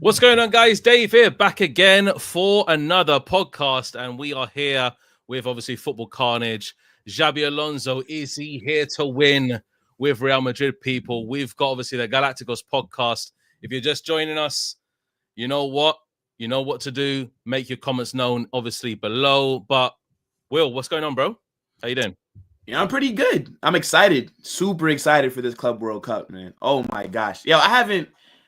What's going on, guys? Dave here, back again for another podcast, and we are here with obviously Football Carnage. Xabi Alonso, is he here to win with Real Madrid, people? We've got obviously the Galacticos podcast. If you're just joining us, you know what? You know what to do. Make your comments known, obviously, below. But Will, what's going on, bro? How you doing? Yeah, I'm pretty good. I'm excited, super excited for this Club World Cup, man. Oh my gosh.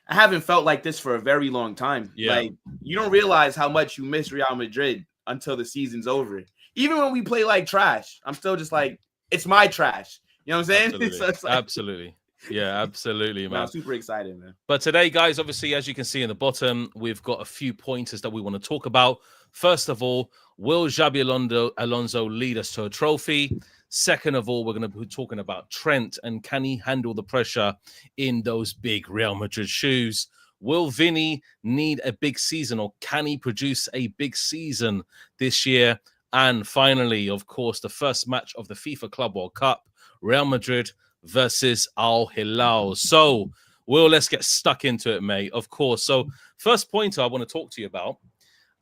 I haven't felt like this for a very long time. Yeah. Like, you don't realize how much you miss Real Madrid until the season's over. Even when we play like trash, I'm still just like, it's my trash. You know what I'm saying? Absolutely. So it's like, Absolutely. Yeah, absolutely, man. I'm super excited, man. But today, guys, obviously, as you can see in the bottom, we've got a few pointers that we want to talk about. First of all, will Xabi Alonso lead us to a trophy? Second of all, we're going to be talking about Trent and can he handle the pressure in those big Real Madrid shoes? Will Vini need a big season, or can he produce a big season this year? And finally, of course, the first match of the FIFA Club World Cup, Real Madrid versus Al Hilal. So, Will, let's get stuck into it, mate. Of course. So, first pointer I want to talk to you about,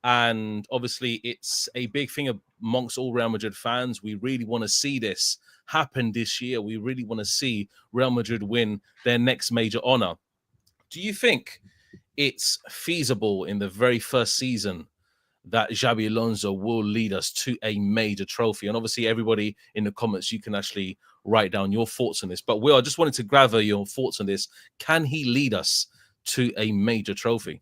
and obviously it's a big thing amongst all Real Madrid fans. We really want to see this happen this year. We really want to see Real Madrid win their next major honor. Do you think it's feasible in the very first season that Xabi Alonso will lead us to a major trophy? And obviously, everybody in the comments, you can actually write down your thoughts on this. But Will, I just wanted to gather your thoughts on this. Can he lead us to a major trophy?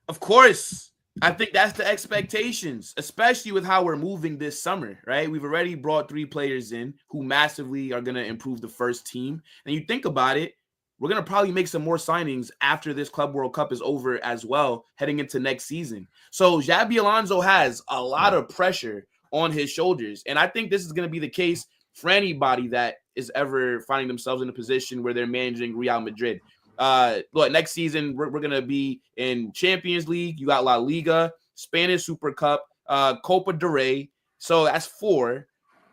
Of course. I think that's the expectations, especially with how we're moving this summer, right? We've already brought 3 players in who massively are going to improve the first team. And you think about it, we're going to probably make some more signings after this Club World Cup is over as well, heading into next season. So Xabi Alonso has a lot of pressure on his shoulders. And I think this is going to be the case for anybody that is ever finding themselves in a position where they're managing Real Madrid. Look, next season, we're going to be in Champions League. You got La Liga, Spanish Super Cup, Copa del Rey. So that's 4.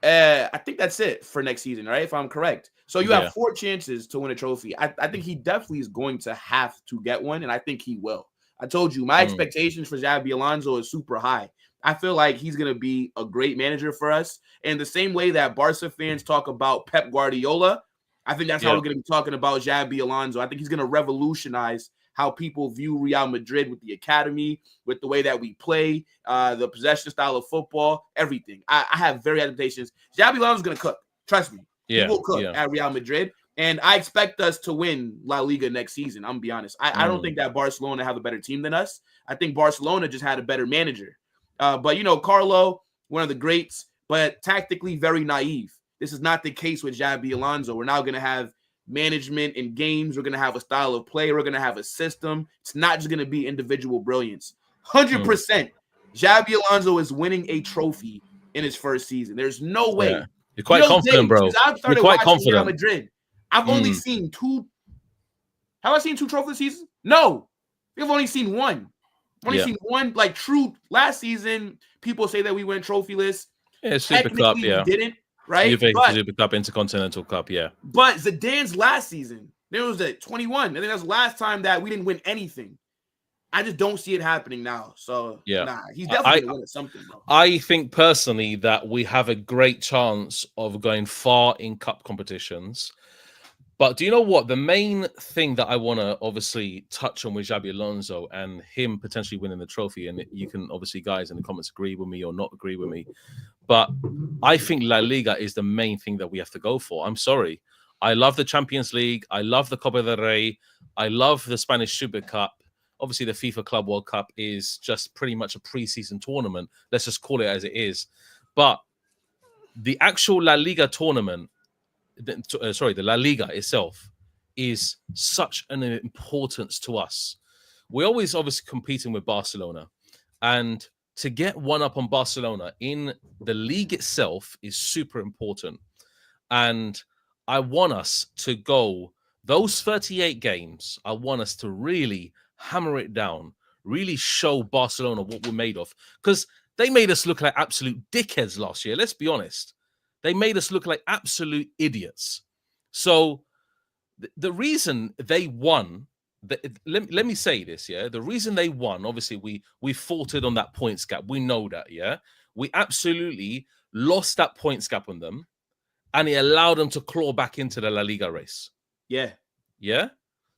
I think that's it for next season, right? If I'm correct. So you have 4 chances to win a trophy. I think he definitely is going to have to get one, and I think he will. I told you, my expectations for Xabi Alonso is super high. I feel like he's going to be a great manager for us. And the same way that Barca fans talk about Pep Guardiola, I think that's how we're going to be talking about Xabi Alonso. I think he's going to revolutionize how people view Real Madrid with the academy, with the way that we play, the possession style of football, everything. I have very adaptations. Xabi Alonso is going to cook. Trust me. He will cook at Real Madrid. And I expect us to win La Liga next season. I'm going to be honest. I don't think that Barcelona have a better team than us. I think Barcelona just had a better manager. But, you know, Carlo, one of the greats, but tactically very naive. This is not the case with Xabi Alonso. We're now going to have management in games. We're going to have a style of play. We're going to have a system. It's not just going to be individual brilliance. 100%. Xabi Alonso is winning a trophy in his first season. There's no way. Yeah. You're quite confident, bro. You're quite confident. Real Madrid, I've only seen 2. Have I seen 2 trophies this season? No. We've only seen 1. I've only seen 1, like, true. Last season, people say that we went trophyless. Yeah, Super Cup, we didn't. Right? Super Cup, Intercontinental Cup, But Zidane's last season, there was a 21. I think that's the last time that we didn't win anything. I just don't see it happening now. So, he's definitely going to win something, bro. I think personally that we have a great chance of going far in cup competitions. But do you know what? The main thing that I want to obviously touch on with Xabi Alonso and him potentially winning the trophy, and you can obviously, guys, in the comments agree with me or not agree with me, but I think La Liga is the main thing that we have to go for. I'm sorry. I love the Champions League. I love the Copa del Rey. I love the Spanish Super Cup. Obviously, the FIFA Club World Cup is just pretty much a preseason tournament. Let's just call it as it is. But the actual La Liga tournament, the La Liga itself is such an importance to us. We're always obviously competing with Barcelona, and to get one up on Barcelona in the league itself is super important. And I want us to go those 38 games. I want us to really hammer it down, really show Barcelona what we're made of, because they made us look like absolute dickheads last year. Let's be honest. They made us look like absolute idiots. So the reason they won let me say this, yeah. The reason they won, obviously, we faltered on that points gap. We know that, yeah. We absolutely lost that points gap on them, and it allowed them to claw back into the La Liga race. Yeah. Yeah.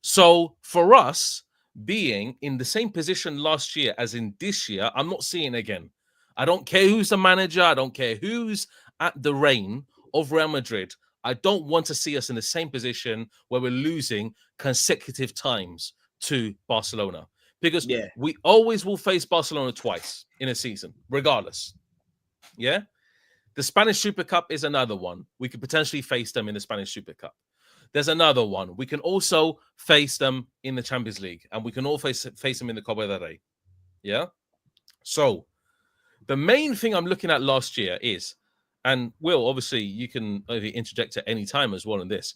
So for us being in the same position last year as in this year, I'm not seeing it again. I don't care who's the manager. I don't care who's at the reign of Real Madrid. I don't want to see us in the same position where we're losing consecutive times to Barcelona, because we always will face Barcelona twice in a season, regardless. Yeah. The Spanish Super Cup is another one. We could potentially face them in the Spanish Super Cup. There's another one. We can also face them in the Champions League, and we can also face them in the Copa del Rey. Yeah. So the main thing I'm looking at last year is, and Will, obviously, you can interject at any time as well in this.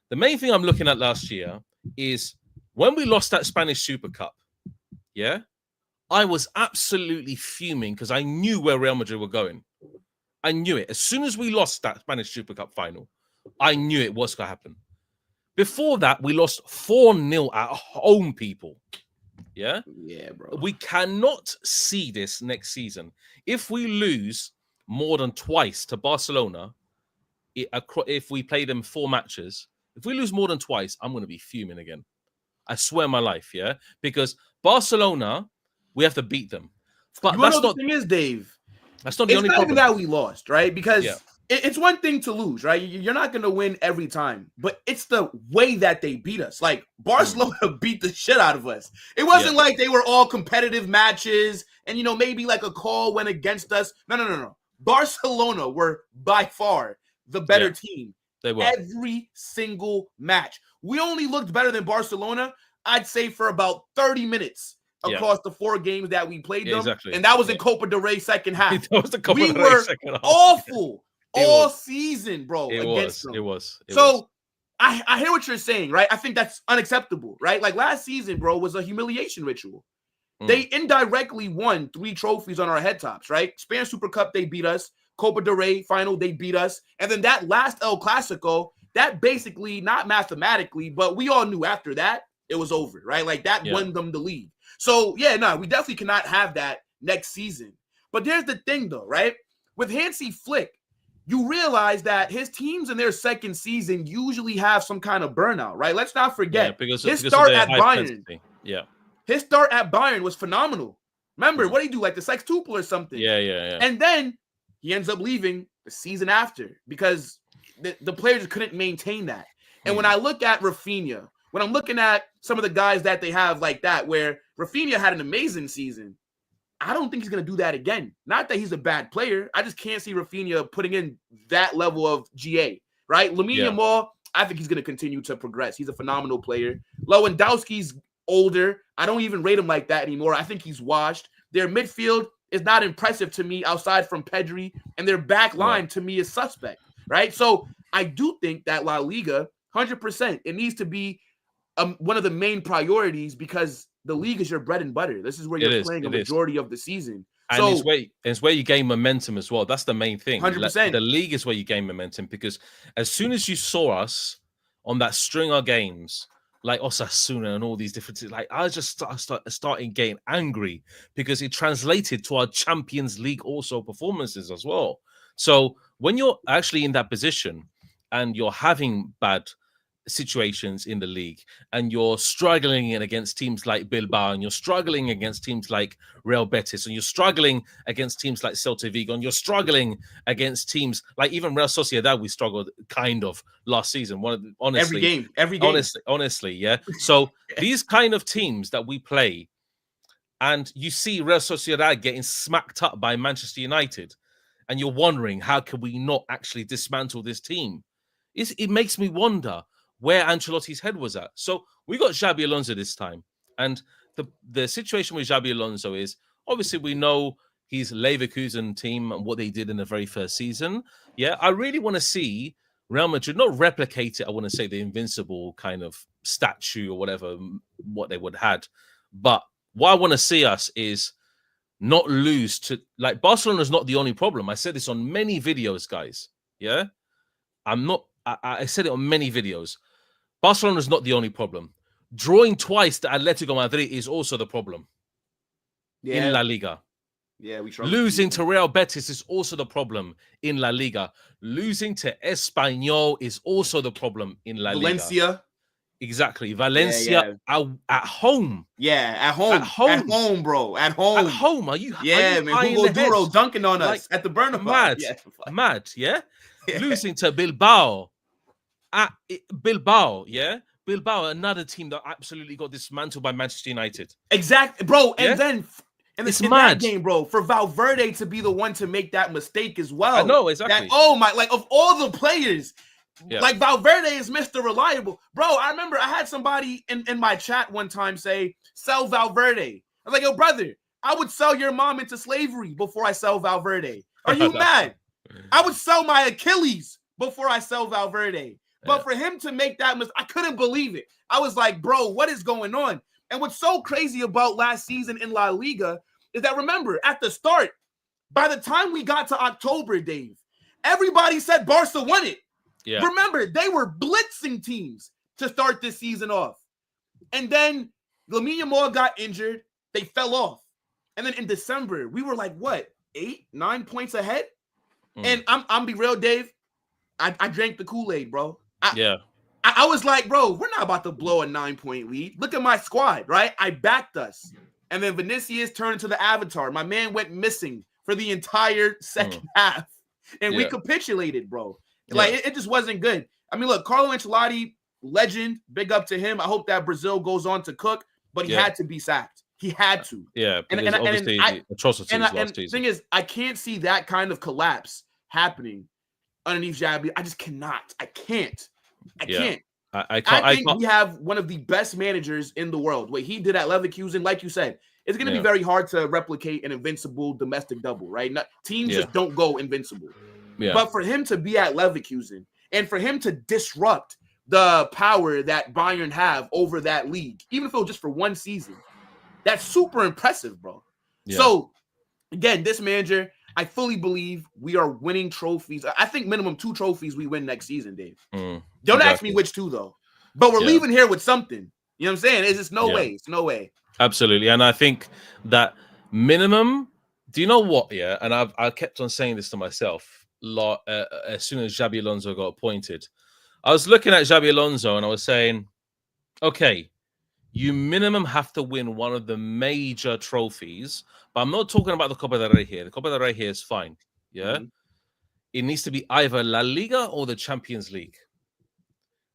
The main thing I'm looking at last year is when we lost that Spanish Super Cup. Yeah. I was absolutely fuming because I knew where Real Madrid were going. I knew it. As soon as we lost that Spanish Super Cup final, I knew it was going to happen. Before that, we lost 4-0 at home, people. Yeah? Yeah, bro. We cannot see this next season. If we lose more than twice to Barcelona, if we play them 4 matches, if we lose more than twice, I'm going to be fuming again. I swear my life, yeah? Because Barcelona, we have to beat them. But that's not the thing is, Dave. That's not the only problem. It's not even that we lost, right? Because it's one thing to lose, right? You're not going to win every time, but it's the way that they beat us. Like, Barcelona beat the shit out of us. It wasn't like they were all competitive matches and, maybe like a call went against us. No. Barcelona were by far the better team. They were. Every single match. We only looked better than Barcelona, I'd say, for about 30 minutes. Across the 4 games that we played them. Exactly. And that was in Copa del Rey second half. That was the Copa we del Rey were second half. Awful all season, bro. It was. I hear what you're saying, right? I think that's unacceptable, right? Like last season, bro, was a humiliation ritual. They indirectly won 3 trophies on our head tops, right? Spanish Super Cup, they beat us. Copa del Rey final, they beat us. And then that last El Clasico, that basically, not mathematically, but we all knew after that, it was over, right? Like that won them the league. So, we definitely cannot have that next season. But there's the thing, though, right? With Hansi Flick, you realize that his teams in their second season usually have some kind of burnout, right? Let's not forget because his start at Bayern. Intensity. Yeah. His start at Bayern was phenomenal. Remember, what did he do? Like the sextuple or something. Yeah. And then he ends up leaving the season after because the players couldn't maintain that. And when I look at Rafinha, when I'm looking at some of the guys that they have like that, where Rafinha had an amazing season, I don't think he's going to do that again. Not that he's a bad player. I just can't see Rafinha putting in that level of GA, right? Lamine Yamal, I think he's going to continue to progress. He's a phenomenal player. Lewandowski's older. I don't even rate him like that anymore. I think he's washed. Their midfield is not impressive to me outside from Pedri, and their back line to me is suspect, right? So I do think that La Liga, 100%, it needs to be one of the main priorities because the league is your bread and butter. This is where you're playing a majority of the season. And so, it's where you gain momentum as well. That's the main thing. 100%. The league is where you gain momentum because as soon as you saw us on that string of games, like Osasuna and all these different things, like I just starting getting angry because it translated to our Champions League also performances as well. So when you're actually in that position and you're having bad situations in the league and you're struggling against teams like Bilbao and you're struggling against teams like Real Betis and you're struggling against teams like Celta Vigo and you're struggling against teams like even Real Sociedad, we struggled kind of last season. Honestly, every game. Honestly, yeah. So these kind of teams that we play and you see Real Sociedad getting smacked up by Manchester United and you're wondering how can we not actually dismantle this team? It makes me wonder where Ancelotti's head was at. So we got Xabi Alonso this time. And the situation with Xabi Alonso is, obviously we know his Leverkusen team and what they did in the very first season. Yeah, I really want to see Real Madrid not replicate it. I want to say the invincible kind of statue or whatever, what they would have had. But what I want to see us is not lose to, like, Barcelona is not the only problem. I said this on many videos, guys. Yeah, I said it on many videos. Barcelona is not the only problem. Drawing twice to Atletico Madrid is also the problem in La Liga. Yeah, we Losing to Real Betis is also the problem in La Liga. Losing to Espanyol is also the problem in La Liga. Valencia. Exactly. Valencia at home. Yeah, at home. At home, bro. At home. At home. Are you man. Hugo Duro dunking on us at the Bernabéu. Mad. Yeah. Mad, yeah? Losing to Bilbao. At Bilbao, yeah? Bilbao, another team that absolutely got dismantled by Manchester United. Exactly, bro. And then it's in mad. That game, bro, for Valverde to be the one to make that mistake as well. I know, exactly. Of all the players, like Valverde is Mr. Reliable. Bro, I remember I had somebody in my chat one time say, sell Valverde. I was like, yo, brother, I would sell your mom into slavery before I sell Valverde. Are you mad? I would sell my Achilles before I sell Valverde. But for him to make that mistake, I couldn't believe it. I was like, bro, what is going on? And what's so crazy about last season in La Liga is that, remember, at the start, by the time we got to October, Dave, everybody said Barca won it. Yeah. Remember, they were blitzing teams to start this season off. And then Lamine Yamal got injured. They fell off. And then in December, we were like, what, 8, 9 points ahead? And I'm be real, Dave, I drank the Kool-Aid, bro. I was like, bro, we're not about to blow a 9-point lead. Look at my squad, right? I backed us. And then Vinicius turned into the Avatar. My man went missing for the entire second half. And we capitulated, bro. Like, it just wasn't good. I mean, look, Carlo Ancelotti, legend, big up to him. I hope that Brazil goes on to cook, but he had to be sacked. He had to. Yeah, because obviously the atrocities last season. The thing is, I can't see that kind of collapse happening underneath Xabi. I just cannot. I can't. I can't. I think we have one of the best managers in the world. What he did at Leverkusen, like you said, it's going to be very hard to replicate an invincible domestic double, right? Teams just don't go invincible. Yeah. But for him to be at Leverkusen and for him to disrupt the power that Bayern have over that league, even if it was just for one season, that's super impressive, bro. Yeah. So, again, this manager, I fully believe we are winning trophies. I think minimum 2 trophies we win next season, Dave. Don't ask me which 2, though. But we're leaving here with something. You know what I'm saying? It's just no way. It's no way. Absolutely. And I think that minimum, do you know what? Yeah. And I kept on saying this to myself as soon as Xabi Alonso got appointed. I was looking at Xabi Alonso and I was saying, okay, you minimum have to win one of the major trophies, but I'm not talking about the Copa del Rey here. The Copa del Rey here is fine. Yeah. It needs to be either La Liga or the Champions League.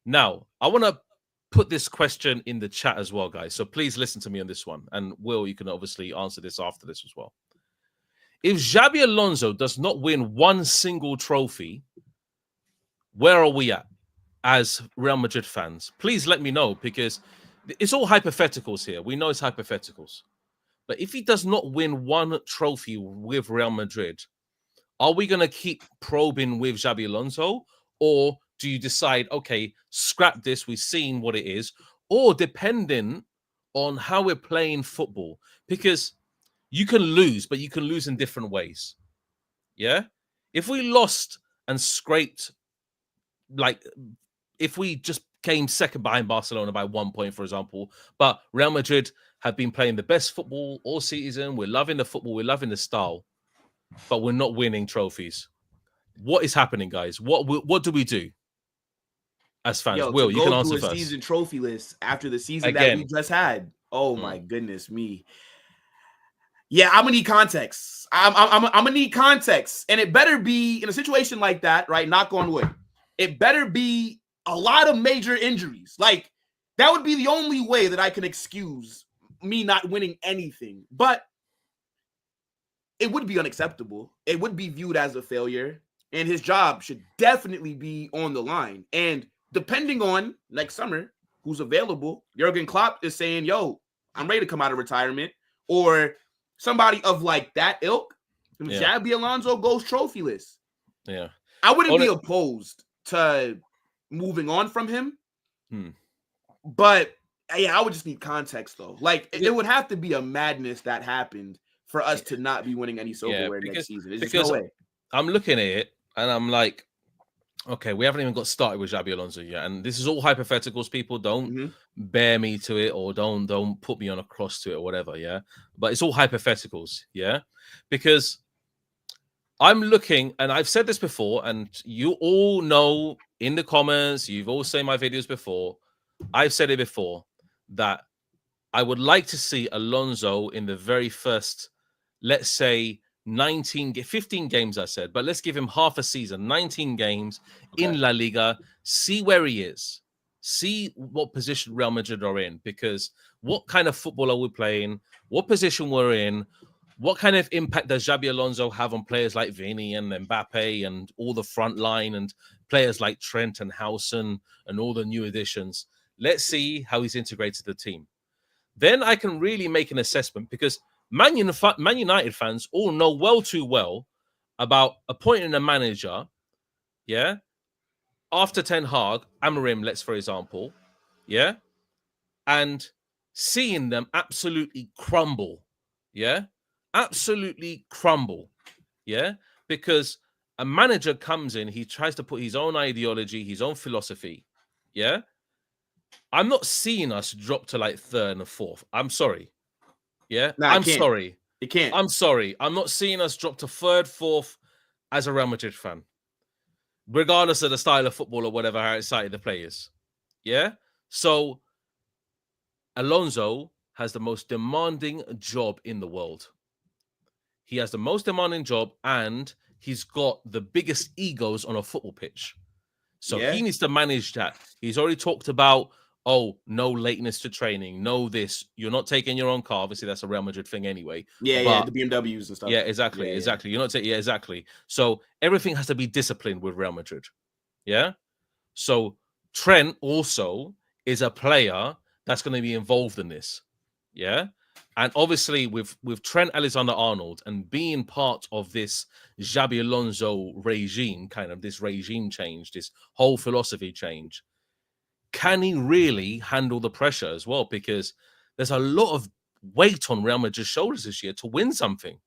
Now, I want to put this question in the chat as well, guys. So please listen to me on this one. And Will, you can obviously answer this after this as well. If Xabi Alonso does not win one single trophy, where are we at as Real Madrid fans? Please let me know, because it's all hypotheticals here. We know it's hypotheticals. But if he does not win one trophy with Real Madrid, are we going to keep probing with Xabi Alonso? Or do you decide, okay, scrap this, we've seen what it is? Or depending on how we're playing football, because you can lose, but you can lose in different ways. Yeah? If we lost and scraped, like, if we just came second behind Barcelona by 1 point, for example, but Real Madrid have been playing the best football all season, we're loving the football, we're loving the style, but we're not winning trophies. What is happening, guys? What do we do as fans? Will, you can answer first. Season trophy list after the season that we just had. Oh my goodness me. Yeah, I'm gonna need context. I'm gonna need context, and it better be in a situation like that, right? Knock on wood. It better be a lot of major injuries. Like, that would be the only way that I can excuse me not winning anything. But it would be unacceptable. It would be viewed as a failure. And his job should definitely be on the line. And depending on next summer, who's available, Jurgen Klopp is saying, yo, I'm ready to come out of retirement. Or somebody of like that ilk. Xabi Alonso goes trophyless. Yeah. I wouldn't be opposed to moving on from him. But yeah, I would just need context though. Like, it would have to be a madness that happened for us to not be winning any silverware next season. There's just no way. I'm looking at it and I'm like, Okay, we haven't even got started with Xabi Alonso yet, and this is all hypotheticals. People don't Mm-hmm. bear me to it, or don't put me on a cross to it, or whatever. Yeah, but it's all hypotheticals. Yeah, because I'm looking, and I've said this before, and you all know in the comments, you've all seen my videos before. I've said it before that I would like to see Alonso in the very first, let's say 15 games, I said, but let's give him half a season, 19 games Okay. in La Liga, see where he is, see what position Real Madrid are in, because what kind of football are we playing, what position we're in, what kind of impact does Xabi Alonso have on players like Vini and Mbappe and all the front line and players like Trent and Huijsen and all the new additions. Let's see how he's integrated the team. Then I can really make an assessment, because Man United fans all know well too well about appointing a manager, yeah, after Ten Hag, Amorim, let's for example, yeah, and seeing them absolutely crumble, yeah, absolutely crumble, yeah, because a manager comes in, he tries to put his own ideology, his own philosophy, yeah. I'm not seeing us drop to like third and fourth. I'm sorry. Yeah, Nah, I'm it can't. sorry. It can't. I'm sorry. I'm not seeing us drop to third, fourth as a Real Madrid fan, regardless of the style of football or whatever, how excited the players. Yeah. So Alonso has the most demanding job in the world. He has the most demanding job, and he's got the biggest egos on a football pitch. So Yeah. he needs to manage that. He's already talked about, oh, no lateness to training, no this. You're not taking your own car. Obviously, that's a Real Madrid thing anyway. Yeah, but the BMWs and stuff. yeah, exactly, Yeah, exactly. You're not taking, yeah, exactly. So everything has to be disciplined with Real Madrid. Yeah. So Trent also is a player that's going to be involved in this. Yeah. And obviously with Trent Alexander-Arnold and being part of this Xabi Alonso regime, kind of this regime change, this whole philosophy change, can he really handle the pressure as well? Because there's a lot of weight on Real Madrid's shoulders this year to win something.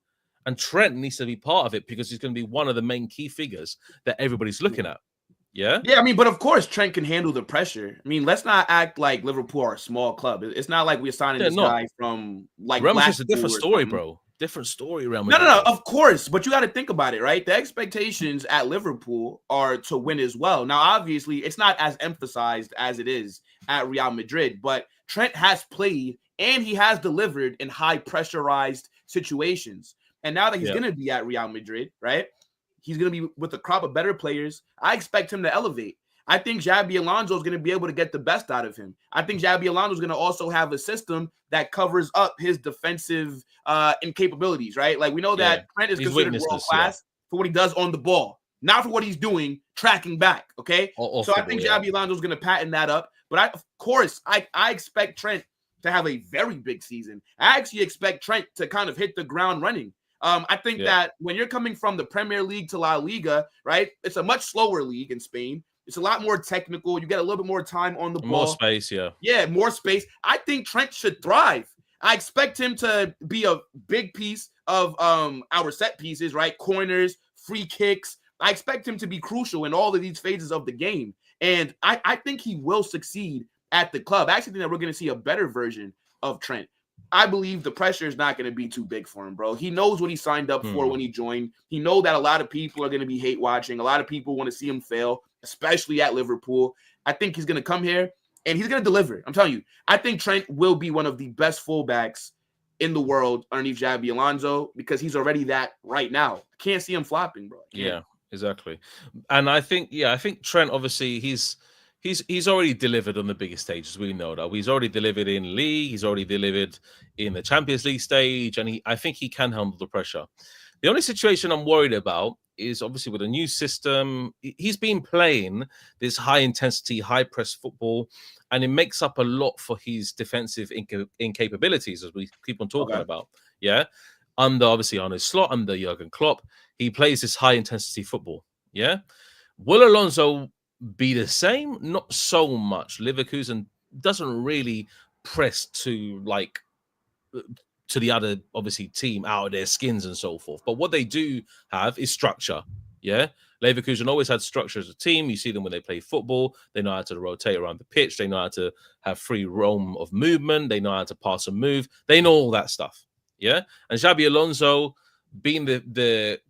And Trent needs to be part of it, because he's going to be one of the main key figures that everybody's looking at. Yeah. Yeah, I mean, but of course Trent can handle the pressure. I mean, let's not act like Liverpool are a small club. It's not like we're signing They're this not. guy from like Real Madrid's a Blackpool different or story, something. bro. Different story, Real No, Madrid. Bro. of course, but you got to think about it, right? The expectations at Liverpool are to win as well. Now, obviously, it's not as emphasized as it is at Real Madrid, but Trent has played and he has delivered in high pressurized situations. And now that he's going to be at Real Madrid, right? He's going to be with a crop of better players. I expect him to elevate. I think Xabi Alonso is going to be able to get the best out of him. I think Xabi Alonso is going to also have a system that covers up his defensive incapabilities, right? Like we know that Trent is considered world class for what he does on the ball, not for what he's doing tracking back, okay? So I think Xabi Alonso is going to patent that up. But of course, I expect Trent to have a very big season. I actually expect Trent to kind of hit the ground running. I think that when you're coming from the Premier League to La Liga, right, it's a much slower league in Spain. It's a lot more technical. You get a little bit more time on the ball. More space, Yeah, more space. I think Trent should thrive. I expect him to be a big piece of our set pieces, right? Corners, free kicks. I expect him to be crucial in all of these phases of the game. And I think he will succeed at the club. I actually think that we're going to see a better version of Trent. I believe the pressure is not going to be too big for him, bro. He knows what he signed up for when he joined. He knows that a lot of people are going to be hate watching. A lot of people want to see him fail, especially at Liverpool. I think he's going to come here and he's going to deliver. I'm telling you, I think Trent will be one of the best fullbacks in the world underneath Xabi Alonso because he's already that right now. I can't see him flopping, bro. Yeah, exactly. And I think Trent, obviously, he's already delivered on the biggest stages. We know that. He's already delivered in league. He's already delivered in the Champions League stage, and I think he can handle the pressure. The only situation I'm worried about is obviously with a new system. He's been playing this high intensity, high press football, and it makes up a lot for his defensive incapabilities, as we keep on talking about. Yeah, obviously on his slot under Jurgen Klopp, he plays this high intensity football. Yeah, will Alonso be the same? Not so much. Leverkusen doesn't really press to the other, obviously, team out of their skins and so forth. But what they do have is structure. Yeah. Leverkusen always had structure as a team. You see them when they play football. They know how to rotate around the pitch. They know how to have free roam of movement. They know how to pass and move. They know all that stuff. Yeah. And Xabi Alonso, being the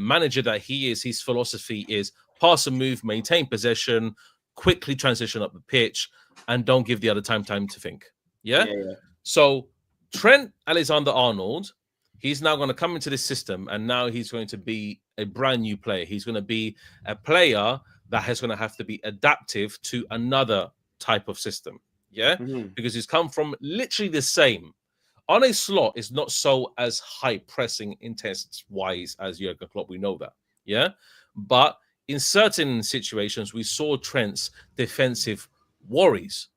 manager that he is, his philosophy is pass and move, maintain possession, quickly transition up the pitch, and don't give the other time to think. Yeah. So Trent Alexander-Arnold, he's now going to come into this system, and now he's going to be a brand new player. He's going to be a player that is going to have to be adaptive to another type of system. Yeah. Because he's come from literally the same. Arne Slot is not so as high pressing, intense wise as Jurgen Klopp. We know that. Yeah. But in certain situations, we saw Trent's defensive worries.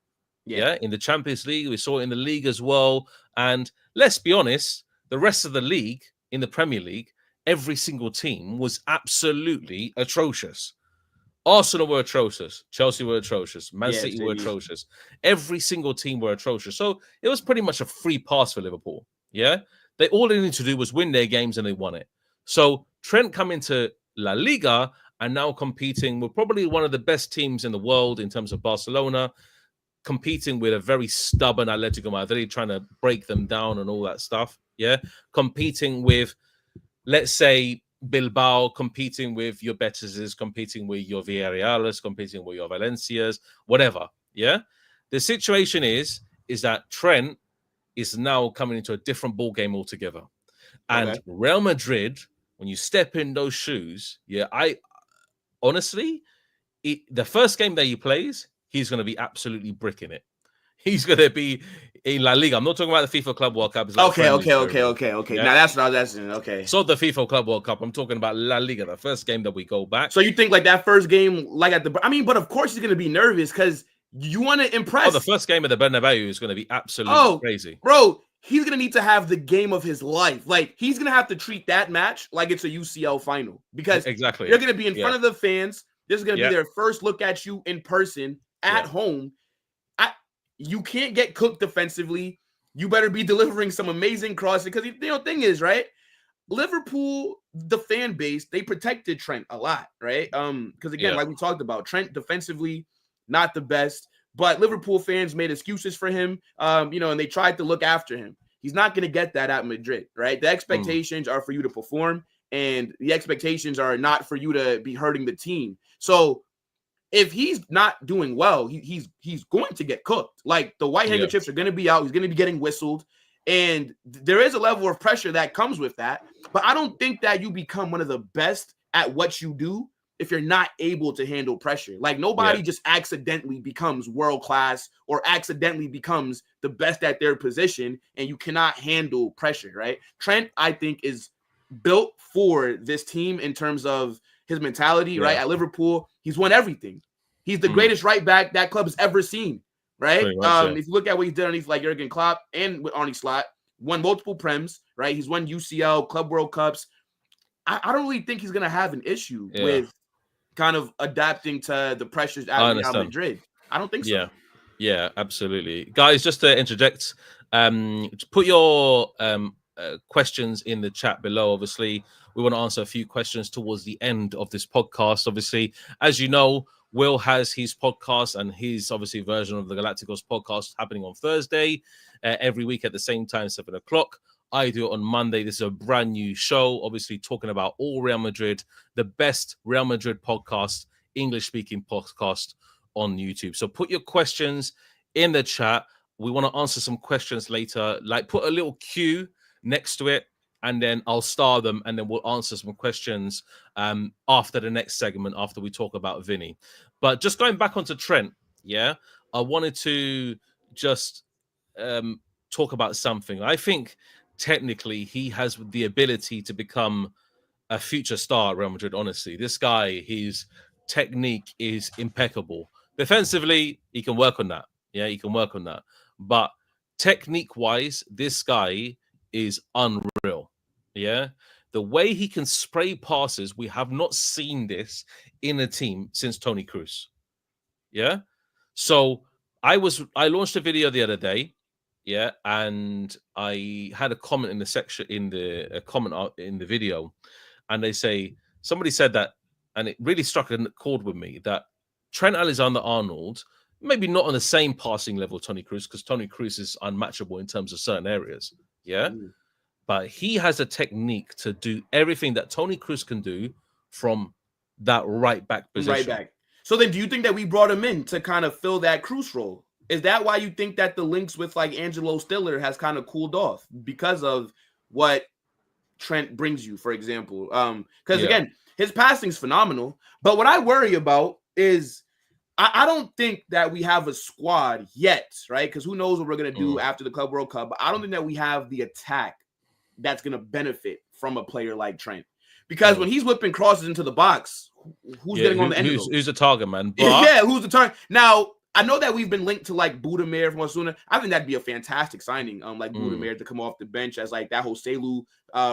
Yeah. In the Champions League, we saw it in the league as well. And let's be honest, the rest of the league in the Premier League, every single team was absolutely atrocious. Arsenal were atrocious. Chelsea were atrocious. Man City were atrocious. Every single team were atrocious. So it was pretty much a free pass for Liverpool. Yeah. All they needed to do was win their games, and they won it. So Trent come into La Liga and now competing with probably one of the best teams in the world in terms of Barcelona, competing with a very stubborn Atletico Madrid, trying to break them down and all that stuff. Yeah. Competing with, let's say, Bilbao, competing with your Betises, competing with your Villarreales, competing with your Valencias, whatever. Yeah. The situation is that Trent is now coming into a different ball game altogether. And Real Madrid, when you step in those shoes, I honestly, the first game that he plays, he's going to be absolutely bricking it. He's going to be in La Liga. I'm not talking about the FIFA Club World Cup. It's like okay. Yeah? Now that's what I was asking. Okay. So the FIFA Club World Cup, I'm talking about La Liga, the first game that we go back. So you think like that first game, like at the, I mean, but of course he's going to be nervous because you want to impress. Oh, the first game of the Bernabéu is going to be absolutely crazy. Bro, he's going to need to have the game of his life. Like, he's going to have to treat that match like it's a UCL final because they're going to be in front of the fans. This is going to be their first look at you in person at home. You can't get cooked defensively. You better be delivering some amazing crosses because the thing is, right? Liverpool, the fan base, they protected Trent a lot, right? Because again, like we talked about, Trent defensively, not the best, but Liverpool fans made excuses for him, and they tried to look after him. He's not going to get that at Madrid, right? The expectations are for you to perform, and the expectations are not for you to be hurting the team. So if he's not doing well, he's going to get cooked. Like, the white handkerchiefs are going to be out. He's going to be getting whistled. And there is a level of pressure that comes with that. But I don't think that you become one of the best at what you do if you're not able to handle pressure. Like, nobody just accidentally becomes world-class or accidentally becomes the best at their position, and you cannot handle pressure, right? Trent, I think, is built for this team in terms of his mentality, right? At Liverpool, he's won everything. He's the greatest right back that club has ever seen, right? If you look at what he's done underneath like Jurgen Klopp and with Arne Slot, won multiple Prems, right? He's won UCL, Club World Cups. I don't really think he's going to have an issue with kind of adapting to the pressures at Real Madrid. I don't think so. Yeah, absolutely. Guys, just to interject, put your questions in the chat below. Obviously, we want to answer a few questions towards the end of this podcast. Obviously, as you know, Will has his podcast and his obviously version of the Galacticos podcast happening on Thursday every week at the same time, 7 o'clock. I do it on Monday. This is a brand new show, obviously talking about all Real Madrid, the best Real Madrid podcast, English-speaking podcast on YouTube. So put your questions in the chat. We want to answer some questions later. Like, put a little Q next to it, and then I'll star them, and then we'll answer some questions after the next segment, after we talk about Vini. But just going back onto Trent, I wanted to just talk about something. I think technically he has the ability to become a future star at Real Madrid, honestly. This guy, his technique is impeccable. Defensively, he can work on that. Yeah, he can work on that. But technique-wise, this guy is unreal. Yeah, the way he can spray passes, we have not seen this in a team since Toni Kroos. Yeah, so I launched a video the other day, and I had a comment in the section in the video, and somebody said that and it really struck a chord with me that Trent Alexander-Arnold, maybe not on the same passing level Toni Kroos, because Toni Kroos is unmatchable in terms of certain areas, but he has a technique to do everything that Toni Kroos can do from that right back position. Right back. So then do you think that we brought him in to kind of fill that Kroos role? Is that why you think that the links with like Angelo Stiller has kind of cooled off because of what Trent brings you, for example? Because again, his passing's phenomenal. But what I worry about is I don't think that we have a squad yet, right? Because who knows what we're going to do after the Club World Cup. But I don't think that we have the attack that's going to benefit from a player like Trent. Because when he's whipping crosses into the box, who's getting on the end of those? Who's the target, man? But, who's the target? Now, I know that we've been linked to like Budimir from Osasuna. I think that'd be a fantastic signing, like Budimir to come off the bench as like that Joselu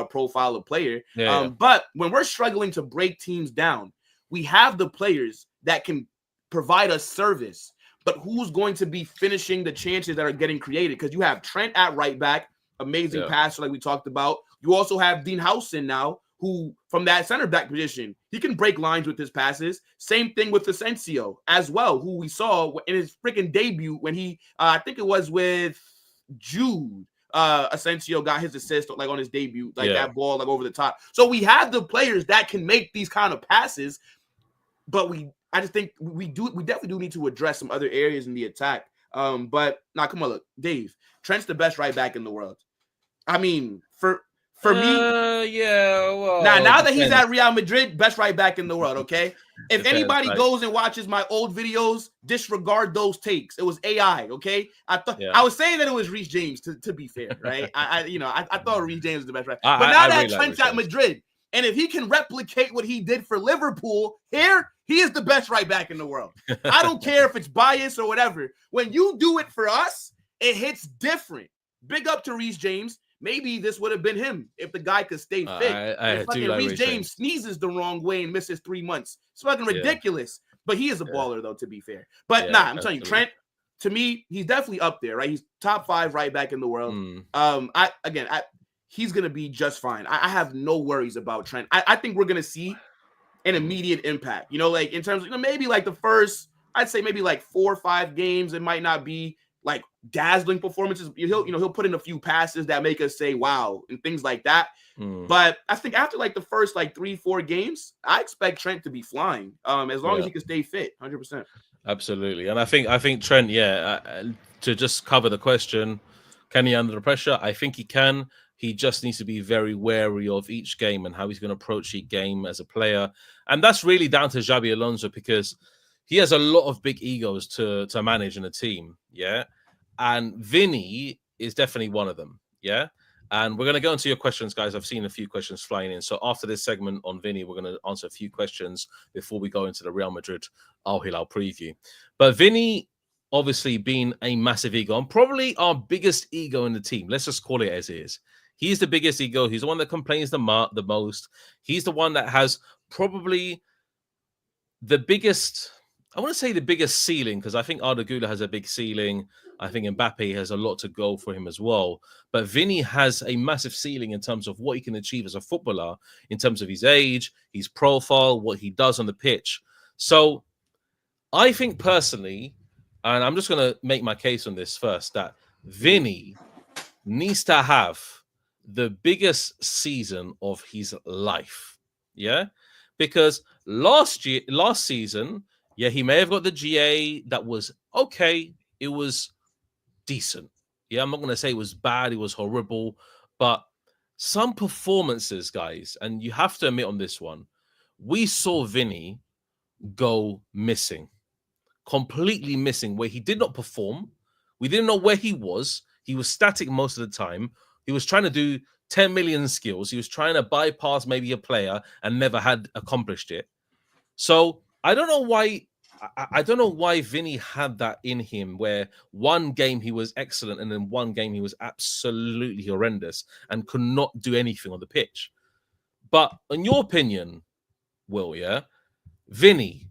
profile of player. But when we're struggling to break teams down, we have the players that can provide us service. But who's going to be finishing the chances that are getting created? Because you have Trent at right back, amazing passer like we talked about. You also have Dean Huijsen now, who from that center back position, he can break lines with his passes. Same thing with Asensio as well, who we saw in his freaking debut when he, I think it was with Jude. Asensio got his assist like on his debut, like that ball like over the top. So we have the players that can make these kind of passes, but I just think we definitely do need to address some other areas in the attack. But now come on, look, Dave, Trent's the best right back in the world. I mean, for me, well, now that he's at Real Madrid, best right back in the world, okay? If anybody goes and watches my old videos, disregard those takes. It was AI, okay? I was saying that it was Reece James, to be fair, right? I thought Reece James was the best right. But now that Trent's at Madrid, and if he can replicate what he did for Liverpool here, he is the best right back in the world. I don't care if it's bias or whatever. When you do it for us, it hits different. Big up to Reece James. Maybe this would have been him if the guy could stay fit. Reece James sneezes the wrong way and misses 3 months. It's fucking ridiculous. But he is a baller, though, to be fair. But I'm telling you, Trent, to me, he's definitely up there, right? He's top 5 right back in the world. He's going to be just fine. I have no worries about Trent. I think we're going to see an immediate impact. Like in terms of, maybe like the first, I'd say maybe like 4 or 5 games, it might not be like dazzling performances. He'll put in a few passes that make us say wow and things like that. But I think after like the first like 3-4 games, I expect Trent to be flying. As long as he can stay fit, 100%. Absolutely. And I think Trent, to just cover the question, can he under the pressure? I think he can. He just needs to be very wary of each game and how he's going to approach each game as a player. And that's really down to Xabi Alonso, because he has a lot of big egos to manage in a team, and Vini is definitely one of them, And we're going to go into your questions, guys. I've seen a few questions flying in. So after this segment on Vini, we're going to answer a few questions before we go into the Real Madrid Al Hilal preview. But Vini, obviously, being a massive ego, and probably our biggest ego in the team. Let's just call it as is. He's the biggest ego. He's the one that complains the most. He's the one that has probably the biggest, I want to say the biggest ceiling, because I think Arda Güler has a big ceiling. I think Mbappe has a lot to go for him as well. But Vini has a massive ceiling in terms of what he can achieve as a footballer, in terms of his age, his profile, what he does on the pitch. So I think personally, and I'm just going to make my case on this first, that Vini needs to have the biggest season of his life. Because last season, he may have got the GA that was okay. It was decent. I'm not going to say it was bad. It was horrible. But some performances, guys, and you have to admit on this one, we saw Vini go missing, completely missing, where he did not perform. We didn't know where he was. He was static most of the time. He was trying to do 10 million skills. He was trying to bypass maybe a player and never had accomplished it. So I don't know why. I don't know why Vini had that in him, where one game he was excellent and then one game he was absolutely horrendous and could not do anything on the pitch. But in your opinion, Will, Vini,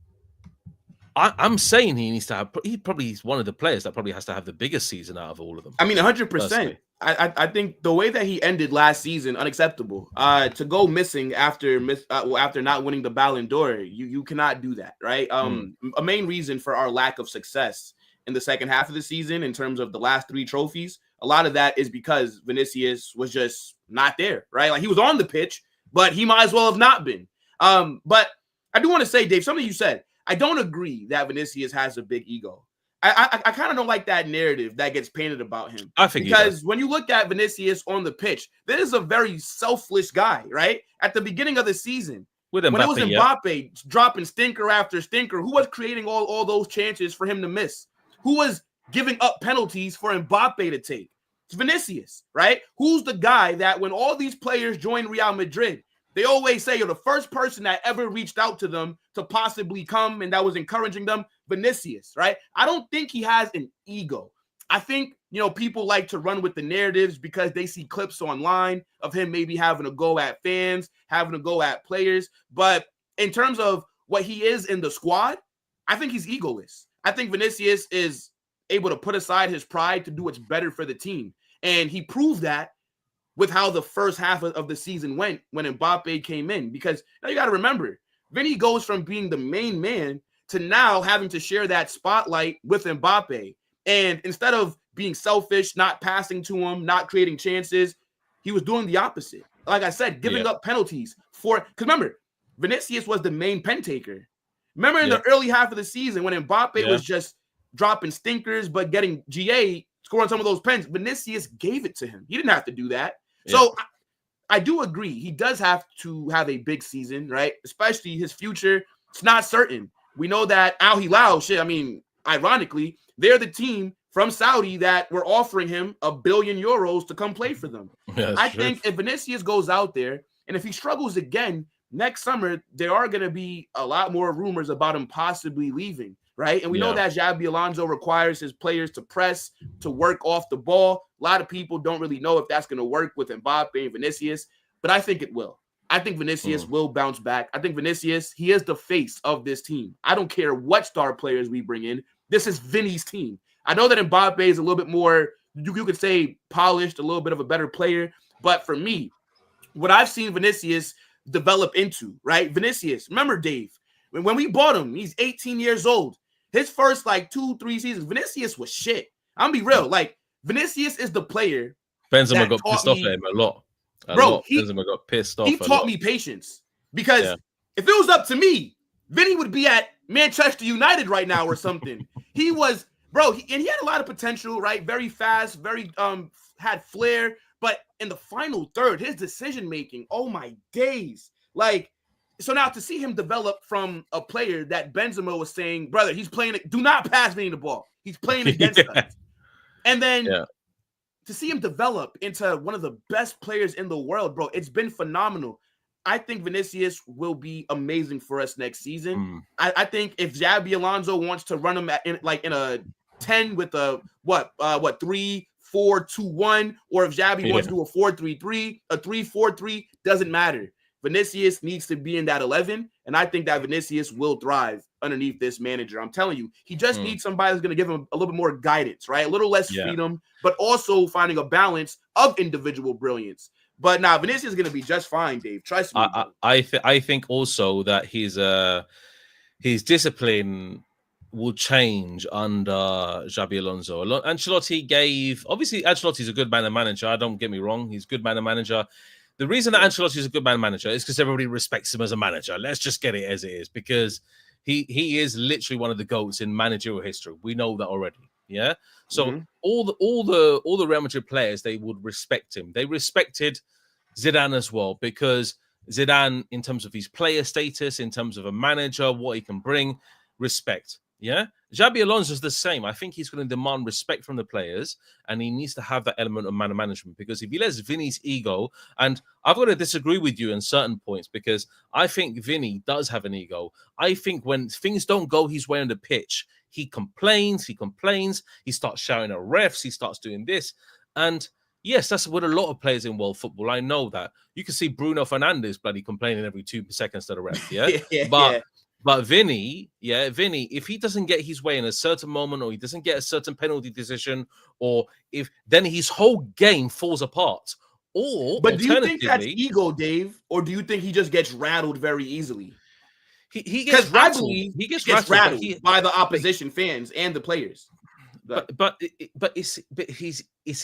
I'm saying he needs to have. He probably is one of the players that probably has to have the biggest season out of all of them. I mean, 100%. I think the way that he ended last season, unacceptable. To go missing after not winning the Ballon d'Or, you cannot do that, right? A main reason for our lack of success in the second half of the season, in terms of the last 3 trophies, a lot of that is because Vinicius was just not there, right? Like, he was on the pitch, but he might as well have not been. But I do want to say, Dave, something you said. I don't agree that Vinicius has a big ego. I kind of don't like that narrative that gets painted about him. I think because when you look at Vinicius on the pitch, this is a very selfless guy, right? At the beginning of the season, when it was Mbappe dropping stinker after stinker, who was creating all those chances for him to miss? Who was giving up penalties for Mbappe to take? It's Vinicius, right? Who's the guy that when all these players join Real Madrid, they always say you're the first person that ever reached out to them to possibly come and that was encouraging them? Vinicius, right? I don't think he has an ego. I think, people like to run with the narratives because they see clips online of him maybe having a go at fans, having a go at players. But in terms of what he is in the squad, I think he's egoless. I think Vinicius is able to put aside his pride to do what's better for the team. And he proved that with how the first half of the season went when Mbappe came in. Because now you got to remember, Vini goes from being the main man to now having to share that spotlight with Mbappe. And instead of being selfish, not passing to him, not creating chances, he was doing the opposite. Like I said, giving up penalties because remember, Vinicius was the main pen taker. Remember in the early half of the season when Mbappe was just dropping stinkers, but getting GA, scoring some of those pens, Vinicius gave it to him. He didn't have to do that. So I do agree. He does have to have a big season, right? Especially his future. It's not certain. We know that Al Hilal, ironically, they're the team from Saudi that were offering him €1 billion to come play for them. I think if Vinicius goes out there and if he struggles again next summer, there are going to be a lot more rumors about him possibly leaving, right? And we know that Xabi Alonso requires his players to press, to work off the ball. A lot of people don't really know if that's going to work with Mbappe and Vinicius, but I think it will. I think Vinicius will bounce back. I think Vinicius, he is the face of this team. I don't care what star players we bring in. This is Vini's team. I know that Mbappe is a little bit more, you could say, polished, a little bit of a better player. But for me, what I've seen Vinicius develop into, right? Vinicius, remember, Dave, when we bought him, he's 18 years old. His first, 2-3 seasons, Vinicius was shit. I'm going to be real. Vinicius is the player. Benzema got pissed off at him a lot. Benzema got pissed off. He taught me patience because if it was up to me, Vini would be at Manchester United right now or something. He was, and he had a lot of potential, right? Very fast, very had flair. But in the final third, his decision making, oh my days! So now to see him develop from a player that Benzema was saying, brother, he's playing it. Do not pass Vini the ball. He's playing against us, and then. To see him develop into one of the best players in the world, bro, it's been phenomenal. I think Vinicius will be amazing for us next season. I think if Xabi Alonso wants to run him in a 10 with a 3-4-2-1, or if Xabi wants to do a 4-3-3, a 3-4-3, doesn't matter. Vinicius needs to be in that 11, and I think that Vinicius will thrive underneath this manager. I'm telling you, he just needs somebody that's going to give him a little bit more guidance, right? A little less freedom, but also finding a balance of individual brilliance. But now Vinicius is going to be just fine, Dave. Trust me. I think also that his discipline will change under Xabi Alonso. Ancelotti's a good man and manager. Don't get me wrong. He's a good man and manager. The reason that Ancelotti is a good man manager is because everybody respects him as a manager. Let's just get it as it is, because he is literally one of the GOATs in managerial history. We know that already. Yeah. So all the Real Madrid players, they would respect him. They respected Zidane as well, because Zidane, in terms of his player status, in terms of a manager, what he can bring, respect. Yeah. Xabi Alonso is the same. I think he's going to demand respect from the players, and he needs to have that element of man management, because if he lets Vini's ego, and I've got to disagree with you in certain points, because I think Vini does have an ego. I think when things don't go his way on the pitch, he complains, he starts shouting at refs, he starts doing this. And yes, that's with a lot of players in world football. I know that. You can see Bruno Fernandes bloody complaining every 2 seconds to the ref. Yeah. But But Vini, if he doesn't get his way in a certain moment, or he doesn't get a certain penalty decision, or if then his whole game falls apart. Or But do you think that's alternatively, ego, Dave, or do you think he just gets rattled very easily? he gets Because I rattled. believe He gets he gets rattled, rattled by the opposition fans and the players. but it's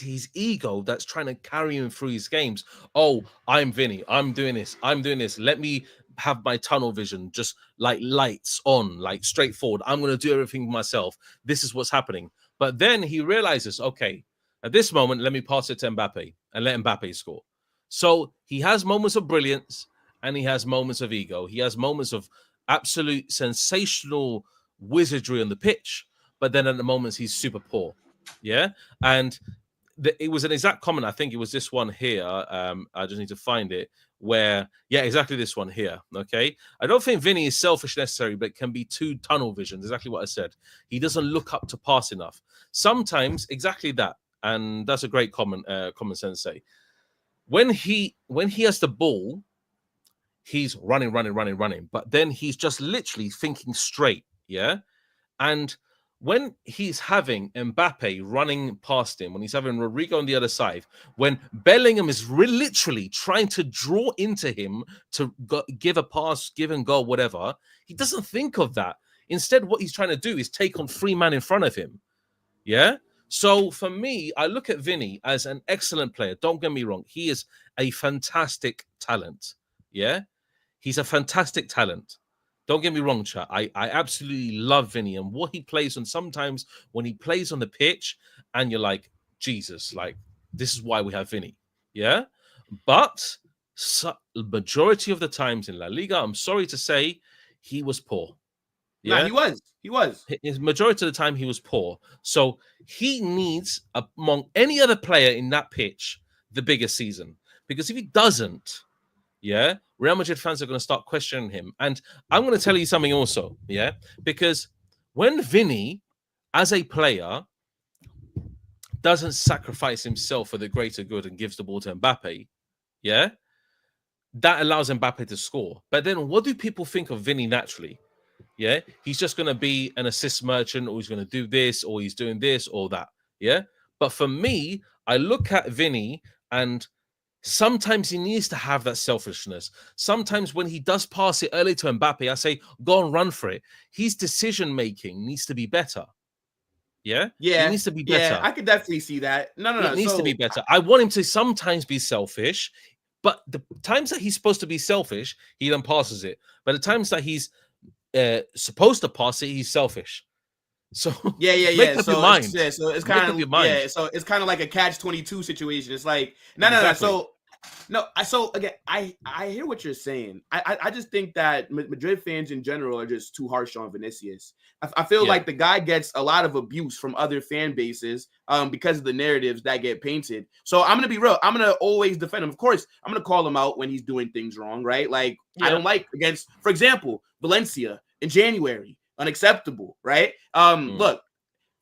his ego that's trying to carry him through his games. Oh, I'm Vinny. I'm doing this. I'm doing this. Let me have my tunnel vision, just like lights on, like straightforward. I'm going to do everything myself. This is what's happening. But then he realizes, okay, at this moment, let me pass it to Mbappe and let Mbappe score. So he has moments of brilliance and he has moments of ego. He has moments of absolute sensational wizardry on the pitch. But then at the moments, he's super poor. Yeah. And it was an exact comment. I think it was this one here. I just need to find it. Where, exactly this one here. Okay. I don't think Vini is selfish necessarily, but it can be too tunnel vision. Exactly what I said. He doesn't look up to pass enough. Sometimes exactly that. And that's a great comment, common sense say. When he has the ball, he's running. But then he's just literally thinking straight. Yeah. And when he's having Mbappe running past him, when he's having Rodrygo on the other side, when Bellingham is literally trying to draw into him to give a pass, give and go, whatever, he doesn't think of that. Instead, what he's trying to do is take on 3 men in front of him. Yeah? So for me, I look at Vini as an excellent player. Don't get me wrong. He is a fantastic talent. Yeah? He's a fantastic talent. Don't get me wrong, chat. I absolutely love Vinny and what he plays on. Sometimes when he plays on the pitch and you're like, Jesus, like, this is why we have Vinny. Yeah. But majority of the times in La Liga, I'm sorry to say, he was poor. Yeah, he was. His majority of the time, he was poor. So he needs, among any other player in that pitch, the biggest season. Because if he doesn't, Real Madrid fans are going to start questioning him. And I'm going to tell you something also, because when Vini, as a player, doesn't sacrifice himself for the greater good and gives the ball to Mbappe, that allows Mbappe to score. But then what do people think of Vini naturally? Yeah, he's just going to be an assist merchant, or he's going to do this, or he's doing this or that. Yeah, but for me, I look at Vini and sometimes he needs to have that selfishness. Sometimes when he does pass it early to Mbappe, I say, go and run for it. His decision-making needs to be better. Yeah? Yeah. It needs to be better. Yeah, I could definitely see that. No. It needs to be better. I want him to sometimes be selfish, but the times that he's supposed to be selfish, he then passes it. But the times that he's supposed to pass it, he's selfish. So make up your mind. So it's kind of so it's kind of like a catch-22 situation. It's like no. So again, I hear what you're saying. I just think that Madrid fans in general are just too harsh on Vinicius. I feel like the guy gets a lot of abuse from other fan bases because of the narratives that get painted. So I'm gonna be real. I'm gonna always defend him. Of course, I'm gonna call him out when he's doing things wrong, right? Like I don't like against, for example, Valencia in January. Unacceptable, right? Look,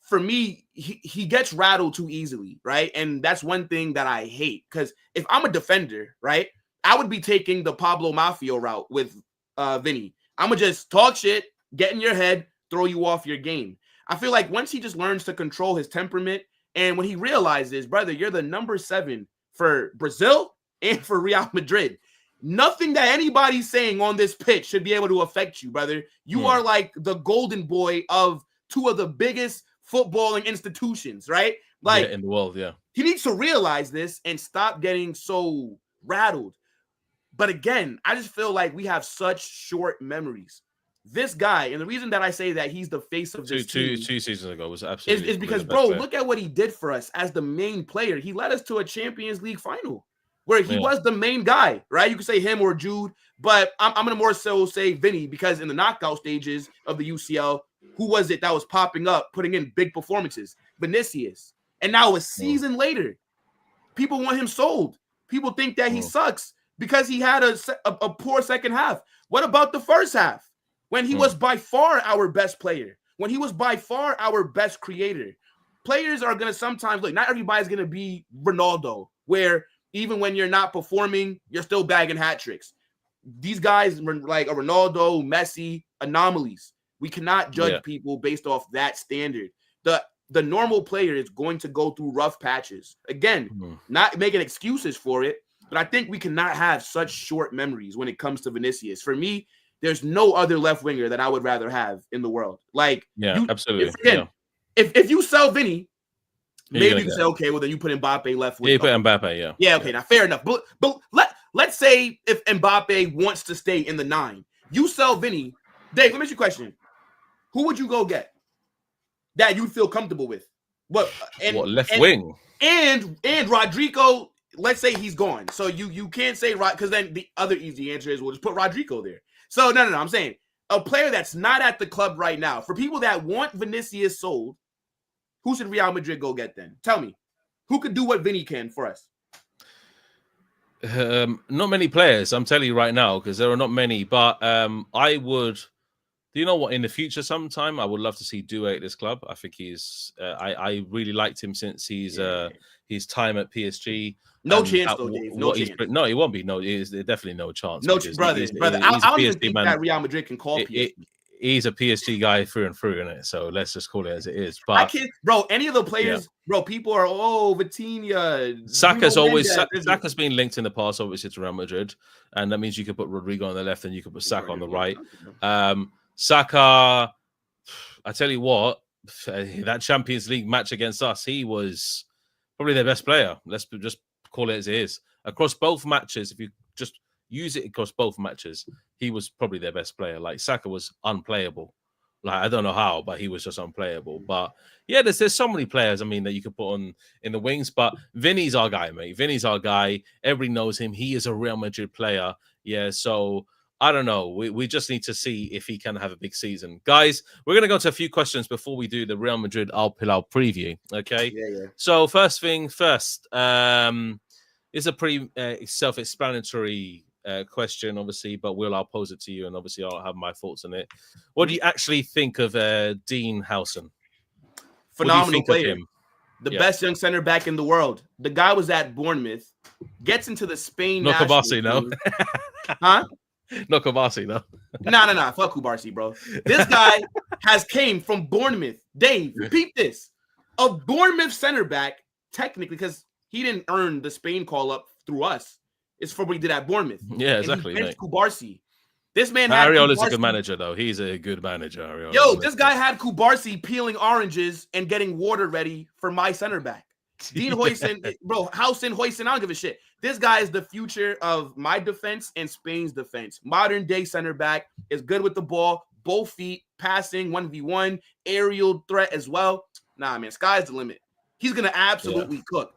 for me, he gets rattled too easily, right? And that's one thing that I hate, because if I'm a defender, right, I would be taking the Pablo Mafia route with Vinny. I'm gonna just talk shit, get in your head, throw you off your game. I feel like once he just learns to control his temperament, and when he realizes, brother, you're the number 7 for Brazil and for Real Madrid. Nothing that anybody's saying on this pitch should be able to affect you, brother. You are like the golden boy of 2 of the biggest footballing institutions, right? Like in the world, He needs to realize this and stop getting so rattled. But again, I just feel like we have such short memories. This guy, and the reason that I say that he's the face of this team 2 seasons ago was absolutely is because, bro, look at what he did for us as the main player. He led us to a Champions League final, where he was the main guy, right? You could say him or Jude, but I'm going to more so say Vinny, because in the knockout stages of the UCL, who was it that was popping up, putting in big performances? Vinicius. And now a season later, people want him sold. People think that he sucks because he had a poor second half. What about the first half, when he was by far our best player, when he was by far our best creator? Players are going to sometimes, look, not everybody's going to be Ronaldo, where even when you're not performing, you're still bagging hat tricks. these guys like a Ronaldo, Messi, anomalies. We cannot judge people based off that standard. The normal player is going to go through rough patches. Again, not making excuses for it, but I think we cannot have such short memories when it comes to Vinicius. For me, there's no other left winger that I would rather have in the world. Like, absolutely. If you sell Vini, maybe you can say, okay, well, then you put Mbappe left wing. Yeah, you put Mbappe, Yeah, okay, now fair enough. But let's say if Mbappe wants to stay in the 9, you sell Vini. Dave, let me ask you a question. Who would you go get that you'd feel comfortable with? What left wing? And Rodrygo, let's say he's gone. So you can't say because then the other easy answer is we'll just put Rodrygo there. So no. I'm saying a player that's not at the club right now. For people that want Vinicius sold, who should Real Madrid go get then? Tell me. Who could do what Vini can for us? Not many players, I'm telling you right now, because there are not many. But I would. Do you know what? In the future, sometime I would love to see Due at this club. I think he's. I really liked him since his time at PSG. No chance, though, Dave. No chance. No, he won't be. No, there's definitely no chance. No, brother. I don't even think that Real Madrid can call PSG. He's a PSG guy through and through, innit? So let's just call it as it is. But I can't, bro. Any of the players, bro. People are Vitinha. Saka's been linked in the past, obviously, to Real Madrid, and that means you could put Rodrygo on the left and you could put Saka on the right. Saka, I tell you what, that Champions League match against us, he was probably their best player. Let's just call it as it is. Across both matches, if you just use it across both matches, he was probably their best player. Like, Saka was unplayable. Like, I don't know how, but he was just unplayable. But yeah, there's so many players, I mean, that you could put on in the wings. But Vini's our guy, mate. Vini's our guy. Everybody knows him. He is a Real Madrid player. Yeah, so I don't know. We just need to see if he can have a big season. Guys, we're going to go to a few questions before we do the Real Madrid Al Hilal preview. Okay? Yeah. So first thing first, it's a pretty self-explanatory question, obviously, but I'll pose it to you, and obviously I'll have my thoughts on it. What do you actually think of Dean Huijsen? Phenomenal player. The best young center back in the world. The guy was at Bournemouth, gets into the Spain national team. No? Huh? No Kubasi, no. No. Fuck Kubasi, bro. This guy came from Bournemouth. Dave, repeat this. A Bournemouth center back, technically, because he didn't earn the Spain call up through us. It's for what he did at Bournemouth. Yeah, exactly. And he Kubarsi. This man Ariola's a good manager, though. He's a good manager. Ariola. Yo, this guy had Kubarsi peeling oranges and getting water ready for my center back. Dean Huijsen, bro, Huijsen, I don't give a shit. This guy is the future of my defense and Spain's defense. Modern day center back, is good with the ball, both feet, passing, 1v1, aerial threat as well. Nah, man, sky's the limit. He's gonna absolutely cook.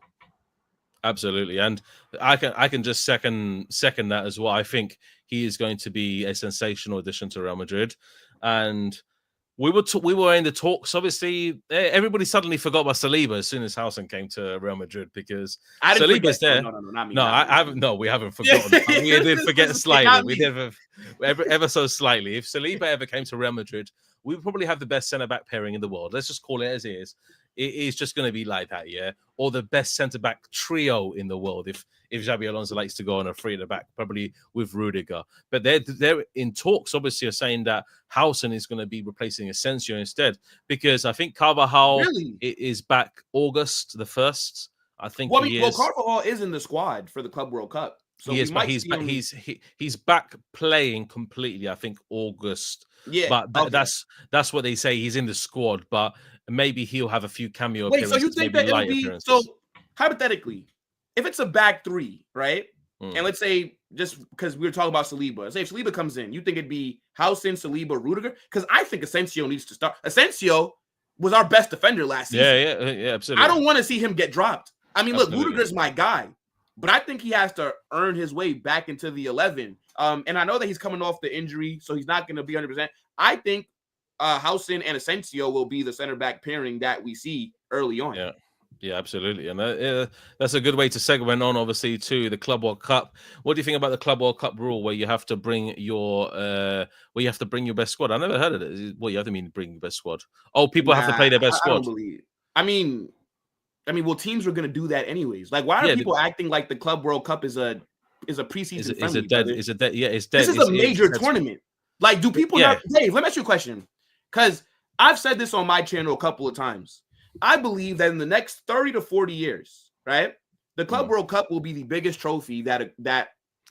Absolutely, and I can just second that as well. I think he is going to be a sensational addition to Real Madrid, and we were in the talks. Obviously, everybody suddenly forgot about Saliba as soon as Huijsen came to Real Madrid because Saliba's there. No, not me. No, I haven't. No, we haven't forgotten. We did forget slightly. We did ever so slightly. If Saliba ever came to Real Madrid, we would probably have the best centre back pairing in the world. Let's just call it as it is. It is just going to be like that, yeah. Or the best centre back trio in the world. If Xabi Alonso likes to go on a three at the back, probably with Rudiger. But they're in talks. Obviously, are saying that Huijsen is going to be replacing Asensio instead, because I think Carvajal is back August the 1st. I think. Well, Carvajal is in the squad for the Club World Cup. So he is, but he's back playing completely. I think August. Yeah, but that's what they say. He's in the squad, but maybe he'll have a few cameo appearances. So you think that it'll be so? Hypothetically, if it's a back three, right? And let's say just because we were talking about Saliba, say if Saliba comes in, you think it'd be Huijsen, Saliba, Rudiger? Because I think Asensio needs to start. Asensio was our best defender last season. Yeah, absolutely. I don't want to see him get dropped. I mean, look, Rudiger's my guy, but I think he has to earn his way back into the 11. And I know that he's coming off the injury, so he's not going to be 100%. I think Huijsen and Asensio will be the center back pairing that we see early on. Yeah, absolutely. And that's a good way to segue on, obviously, to the Club World Cup. What do you think about the Club World Cup rule where you have to bring your best squad? I never heard of it. What you have to mean bring your best squad? Oh, people have to play their best squad. I don't believe it. I mean, well, teams are going to do that anyways. Like, why are people acting like the Club World Cup is a is a preseason Is friendly. it dead? Is it dead? Yeah, it's dead. This is a major tournament. Like, do people not? Dave, let me ask you a question. Because I've said this on my channel a couple of times. I believe that in the next 30 to 40 years, right, the Club World Cup will be the biggest trophy that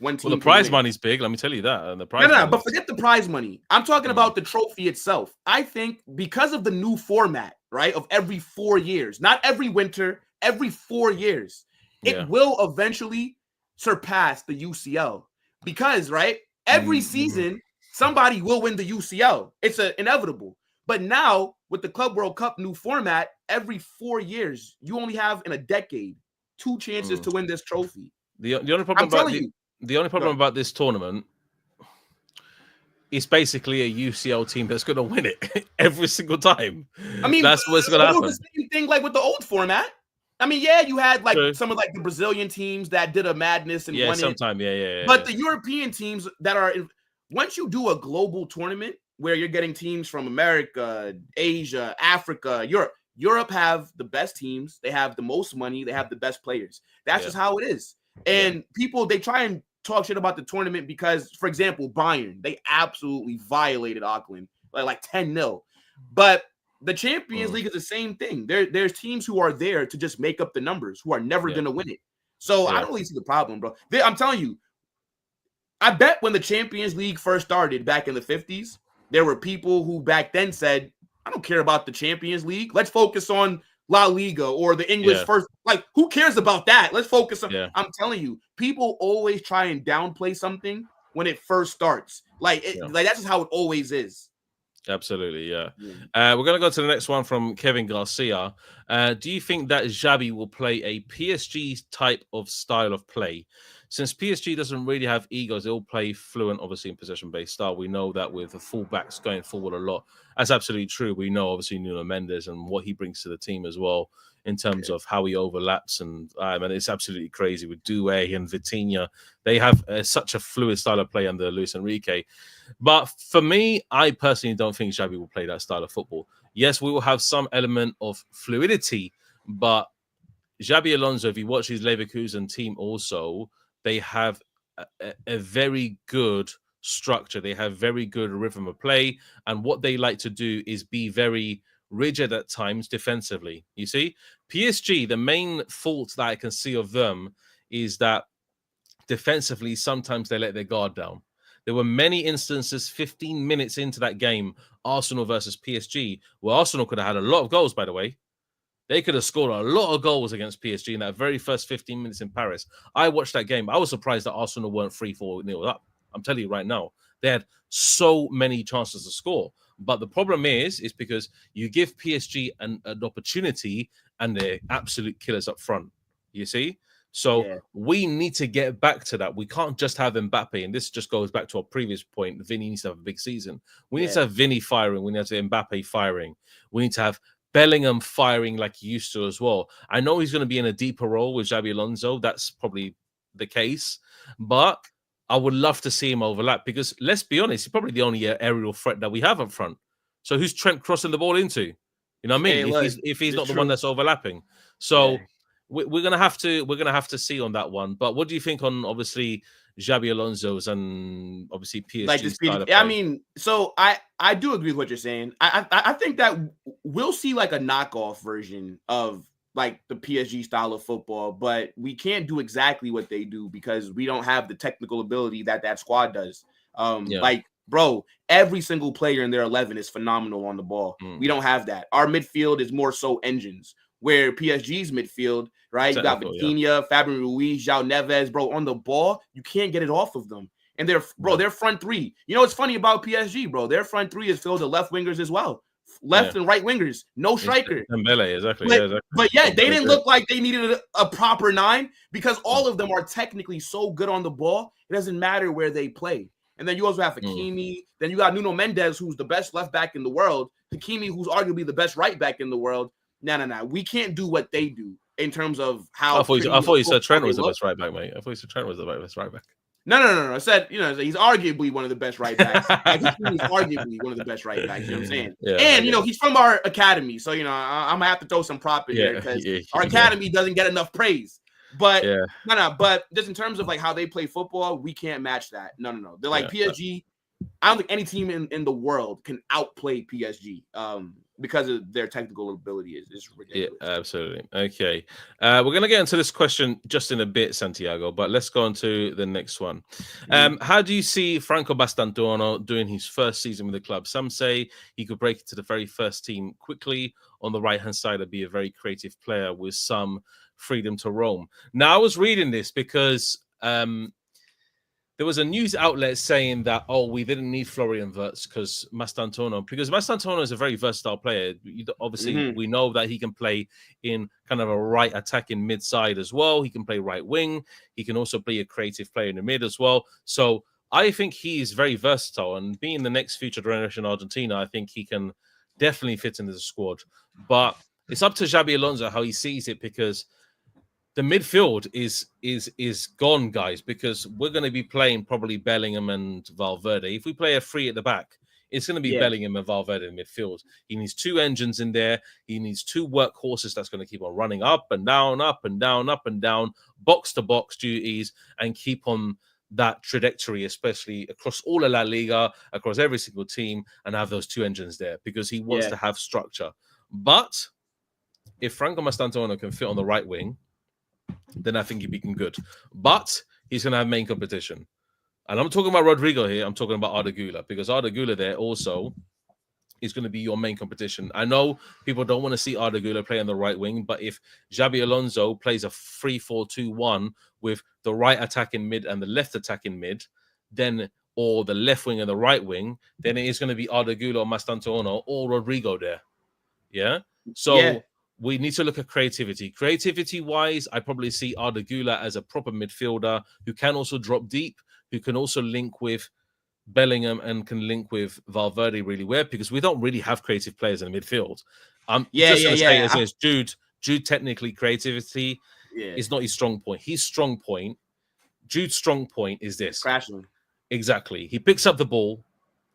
one team. Well, the prize money's big. Let me tell you that. And the prize. No, but forget the prize money. I'm talking about the trophy itself. I think because of the new format, right, of every 4 years, not every winter, every 4 years, it will eventually surpass the UCL. Because, right, every season somebody will win the UCL. It's inevitable. But now with the Club World Cup new format, every 4 years, you only have in a decade 2 chances to win this trophy. The only problem about this tournament is basically a UCL team that's going to win it every single time. I mean, that's what's going to happen. The same thing like with the old format. I mean, yeah, you had like some of like the Brazilian teams that did a madness and won it. But the European teams that are once you do a global tournament where you're getting teams from America, Asia, Africa, Europe have the best teams. They have the most money. They have the best players. That's just how it is. And people, they try and talk shit about the tournament because, for example, Bayern, they absolutely violated Auckland like 10-0. But the Champions League is the same thing. There's teams who are there to just make up the numbers, who are never going to win it. So I don't really see the problem, bro. I'm telling you, I bet when the Champions League first started back in the 50s, there were people who back then said, I don't care about the Champions League. Let's focus on La Liga or the English first. Like, who cares about that? Let's focus on. I'm telling you, people always try and downplay something when it first starts. Like that's just how it always is. Absolutely, yeah. We're going to go to the next one from Kevin Garcia. Do you think that Xabi will play a PSG type of style of play? Since PSG doesn't really have egos, they'll play fluent, obviously, in possession-based style. We know that with the fullbacks going forward a lot. That's absolutely true. We know, obviously, Nuno Mendes and what he brings to the team as well in terms of how he overlaps. And it's absolutely crazy with Doué and Vitinha. They have such a fluid style of play under Luis Enrique. But for me, I personally don't think Xabi will play that style of football. Yes, we will have some element of fluidity, but Xabi Alonso, if you watch his Leverkusen team also, they have a very good structure. They have very good rhythm of play. And what they like to do is be very rigid at times defensively. You see, PSG, the main fault that I can see of them is that defensively, sometimes they let their guard down. There were many instances 15 minutes into that game, Arsenal versus PSG, where Arsenal could have had a lot of goals, by the way. They could have scored a lot of goals against PSG in that very first 15 minutes in Paris. I watched that game. I was surprised that Arsenal weren't 3-4-0 up. I'm telling you right now, they had so many chances to score. But the problem is because you give PSG an opportunity and they're absolute killers up front. You see? So we need to get back to that. We can't just have Mbappe. And this just goes back to our previous point. Vinny needs to have a big season. We need to have Vinny firing. We need to have Mbappe firing. We need to have Bellingham firing like he used to as well. I know he's going to be in a deeper role with Xabi Alonso. That's probably the case. But I would love to see him overlap because, let's be honest, he's probably the only aerial threat that we have up front. So who's Trent crossing the ball into? You know what I mean? If he's not the one that's overlapping. So we're gonna have to see on that one. But what do you think on obviously Xabi Alonso's and obviously PSG? Like the speed. I mean, so I do agree with what you're saying. I think that we'll see like a knockoff version of like the PSG style of football, but we can't do exactly what they do because we don't have the technical ability that squad does. Like, bro, every single player in their 11 is phenomenal on the ball. We don't have that. Our midfield is more so engines, where PSG's midfield, right? You got Vitinha, Fabian Ruiz, João Neves, bro, on the ball, you can't get it off of them. And their front three. You know what's funny about PSG, bro? Their front three is filled with left wingers as well. Left and right wingers, no striker. Exactly. But they didn't look like they needed a proper 9 because all of them are technically so good on the ball. It doesn't matter where they play. And then you also have Hakimi. Then you got Nuno Mendes, who's the best left back in the world. Hakimi, who's arguably the best right back in the world. No. We can't do what they do in terms of how. I thought you said Trent was the best right back, mate. I thought you said Trent was the best right back. No. I said, he's arguably one of the best right backs. He's arguably one of the best right backs. You know what I'm saying? Yeah, and, he's from our academy. So, I'm going to have to throw some prop in there because our academy doesn't get enough praise. But Yeah. no. But just in terms of like how they play football, we can't match that. No. They're like Yeah. PSG. I don't think any team in the world can outplay PSG. Because of their technical ability is ridiculous. Yeah, absolutely. Okay. We're going to get into this question just in a bit, Santiago, but let's go on to the next one. How do you see Franco Mastantuono doing his first season with the club? Some say he could break into the very first team quickly on the right-hand side and be a very creative player with some freedom to roam. Now, I was reading this because there was a news outlet saying that, we didn't need Florian Wirtz because Mastantuono is a very versatile player. Obviously, we know that he can play in kind of a right attacking mid-side as well. He can play right wing. He can also be a creative player in the mid as well. So I think he is very versatile. And being the next future generation Argentina, I think he can definitely fit into the squad. But it's up to Xabi Alonso how he sees it, because the midfield is gone, guys, because we're going to be playing probably Bellingham and Valverde. If we play a three at the back, it's going to be Bellingham and Valverde in midfield. He needs two engines in there. He needs two workhorses that's going to keep on running up and down, up and down, up and down, box-to-box duties, and keep on that trajectory, especially across all of La Liga, across every single team, and have those two engines there, because he wants to have structure. But if Franco Mastantuono can fit on the right wing, then I think he'd be good. But he's going to have main competition. And I'm talking about Rodrygo here. I'm talking about Arda Güler, because Arda Güler there also is going to be your main competition. I know people don't want to see Arda Güler play on the right wing, but if Xabi Alonso plays a 3-4-2-1 with the right attacking mid and the left attacking mid, then, or the left wing and the right wing, then it is going to be Arda Güler or Mastantuono or Rodrygo there. Yeah? So we need to look at creativity. Creativity-wise, I probably see Arda Güler as a proper midfielder who can also drop deep, who can also link with Bellingham and can link with Valverde really well, because we don't really have creative players in the midfield. Say Jude technically creativity is not his strong point. Jude's strong point is this. Crashing. Exactly. He picks up the ball.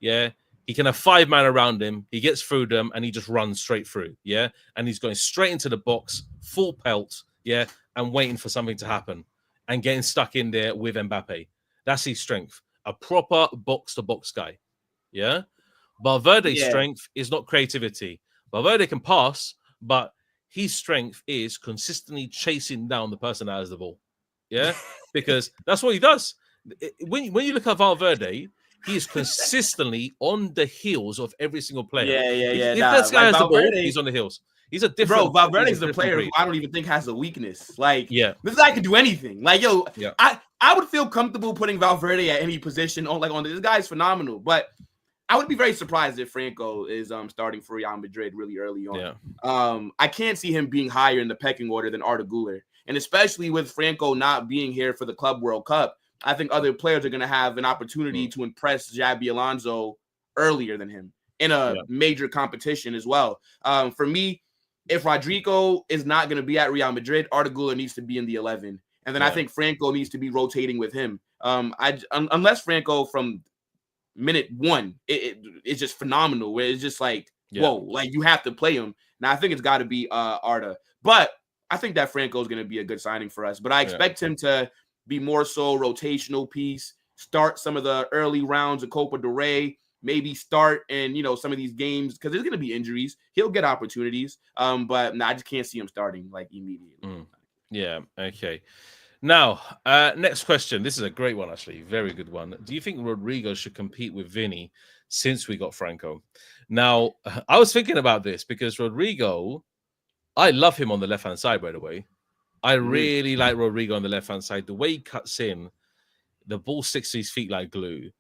Yeah. He can have 5 men around him. He gets through them and he just runs straight through. Yeah. And he's going straight into the box, full pelt. Yeah. And waiting for something to happen and getting stuck in there with Mbappe. That's his strength. A proper box-to-box guy. Yeah. Valverde's strength is not creativity. Valverde can pass, but his strength is consistently chasing down the person that has the ball. Yeah. Because that's what he does. When you look at Valverde, he is consistently on the heels of every single player. If this guy has the ball, he's on the heels. He's a different. Bro, Valverde's the player who I don't even think has a weakness. Like, this guy can do anything. Like, I would feel comfortable putting Valverde at any position. This guy's phenomenal. But I would be very surprised if Franco is starting for Real Madrid really early on. Yeah. I can't see him being higher in the pecking order than Arda Güler. And especially with Franco not being here for the Club World Cup, I think other players are going to have an opportunity to impress Xabi Alonso earlier than him in a major competition as well. For me, if Rodrygo is not going to be at Real Madrid, Arda Güler needs to be in the 11. And then I think Franco needs to be rotating with him. Unless Franco from minute 1, it's just phenomenal, where it's just like, whoa, like you have to play him. Now, I think it's got to be Arda. But I think that Franco is going to be a good signing for us. But I expect him to be more so rotational piece, start some of the early rounds of Copa del Rey, maybe start in, some of these games, because there's going to be injuries. He'll get opportunities, but I just can't see him starting like immediately. Yeah, okay. Now, next question. This is a great one, actually. Very good one. Do you think Rodrygo should compete with Vini since we got Franco? Now, I was thinking about this because Rodrygo, I love him on the left-hand side, by the way. I really like Rodrygo on the left-hand side. The way he cuts in, the ball sticks to his feet like glue.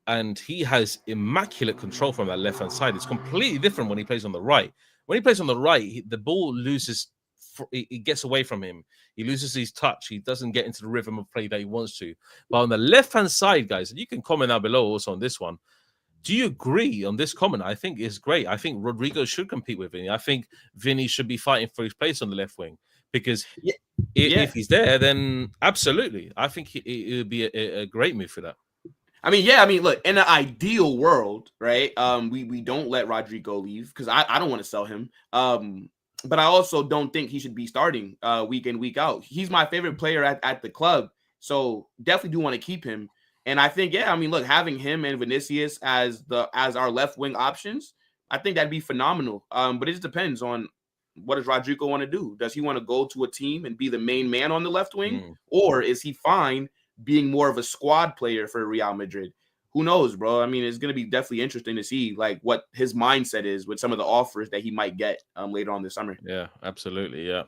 And he has immaculate control from that left-hand side. It's completely different when he plays on the right. When he plays on the right, the ball loses, it gets away from him. He loses his touch. He doesn't get into the rhythm of play that he wants to. But on the left-hand side, guys, and you can comment down below also on this one, do you agree on this comment? I think it's great. I think Rodrygo should compete with Vini. I think Vini should be fighting for his place on the left wing. Because if he's there, then absolutely. I think it would be a great move for that. Look, in an ideal world, right? We don't let Rodrygo leave because I don't want to sell him. but I also don't think he should be starting week in, week out. He's my favorite player at the club, so definitely do want to keep him. And I think, yeah, I mean, look, having him and Vinicius as our left wing options, I think that'd be phenomenal. But it just depends on what does Rodrygo want to do. Does he want to go to a team and be the main man on the left wing, or is he fine being more of a squad player for Real Madrid? Who knows, bro? I mean, it's going to be definitely interesting to see like what his mindset is with some of the offers that he might get later on this summer. Yeah, absolutely. Yeah.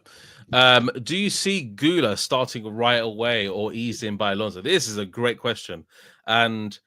Do you see Guler starting right away or eased in by Alonso? This is a great question. And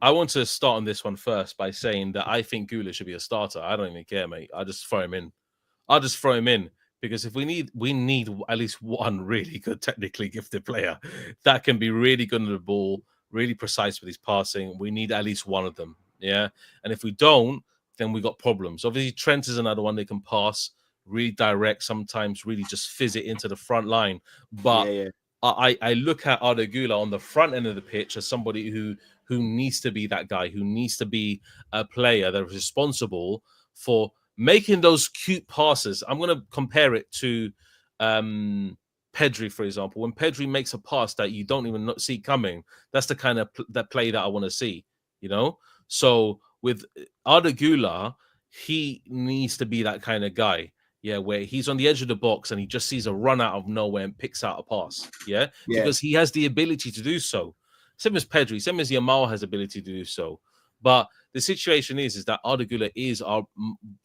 I want to start on this one first by saying that I think Guler should be a starter. I don't even care, mate. I'll just throw him in. Because if we need at least one really good, technically gifted player that can be really good on the ball, really precise with his passing. We need at least one of them. Yeah. And if we don't, then we got problems. Obviously, Trent is another one that can pass, really direct, sometimes really just fizz it into the front line. But I look at Arda Güler on the front end of the pitch as somebody who needs to be that guy, who needs to be a player that is responsible for making those cute passes. I'm going to compare it to Pedri, for example. When Pedri makes a pass that you don't even see coming, that's the kind of that play that I want to see, you know? So with Arda Güler, he needs to be that kind of guy, yeah, where he's on the edge of the box and he just sees a run out of nowhere and picks out a pass, yeah? Because he has the ability to do so. Same as Pedri, same as Yamal has the ability to do so. But the situation is that Arda Güler is our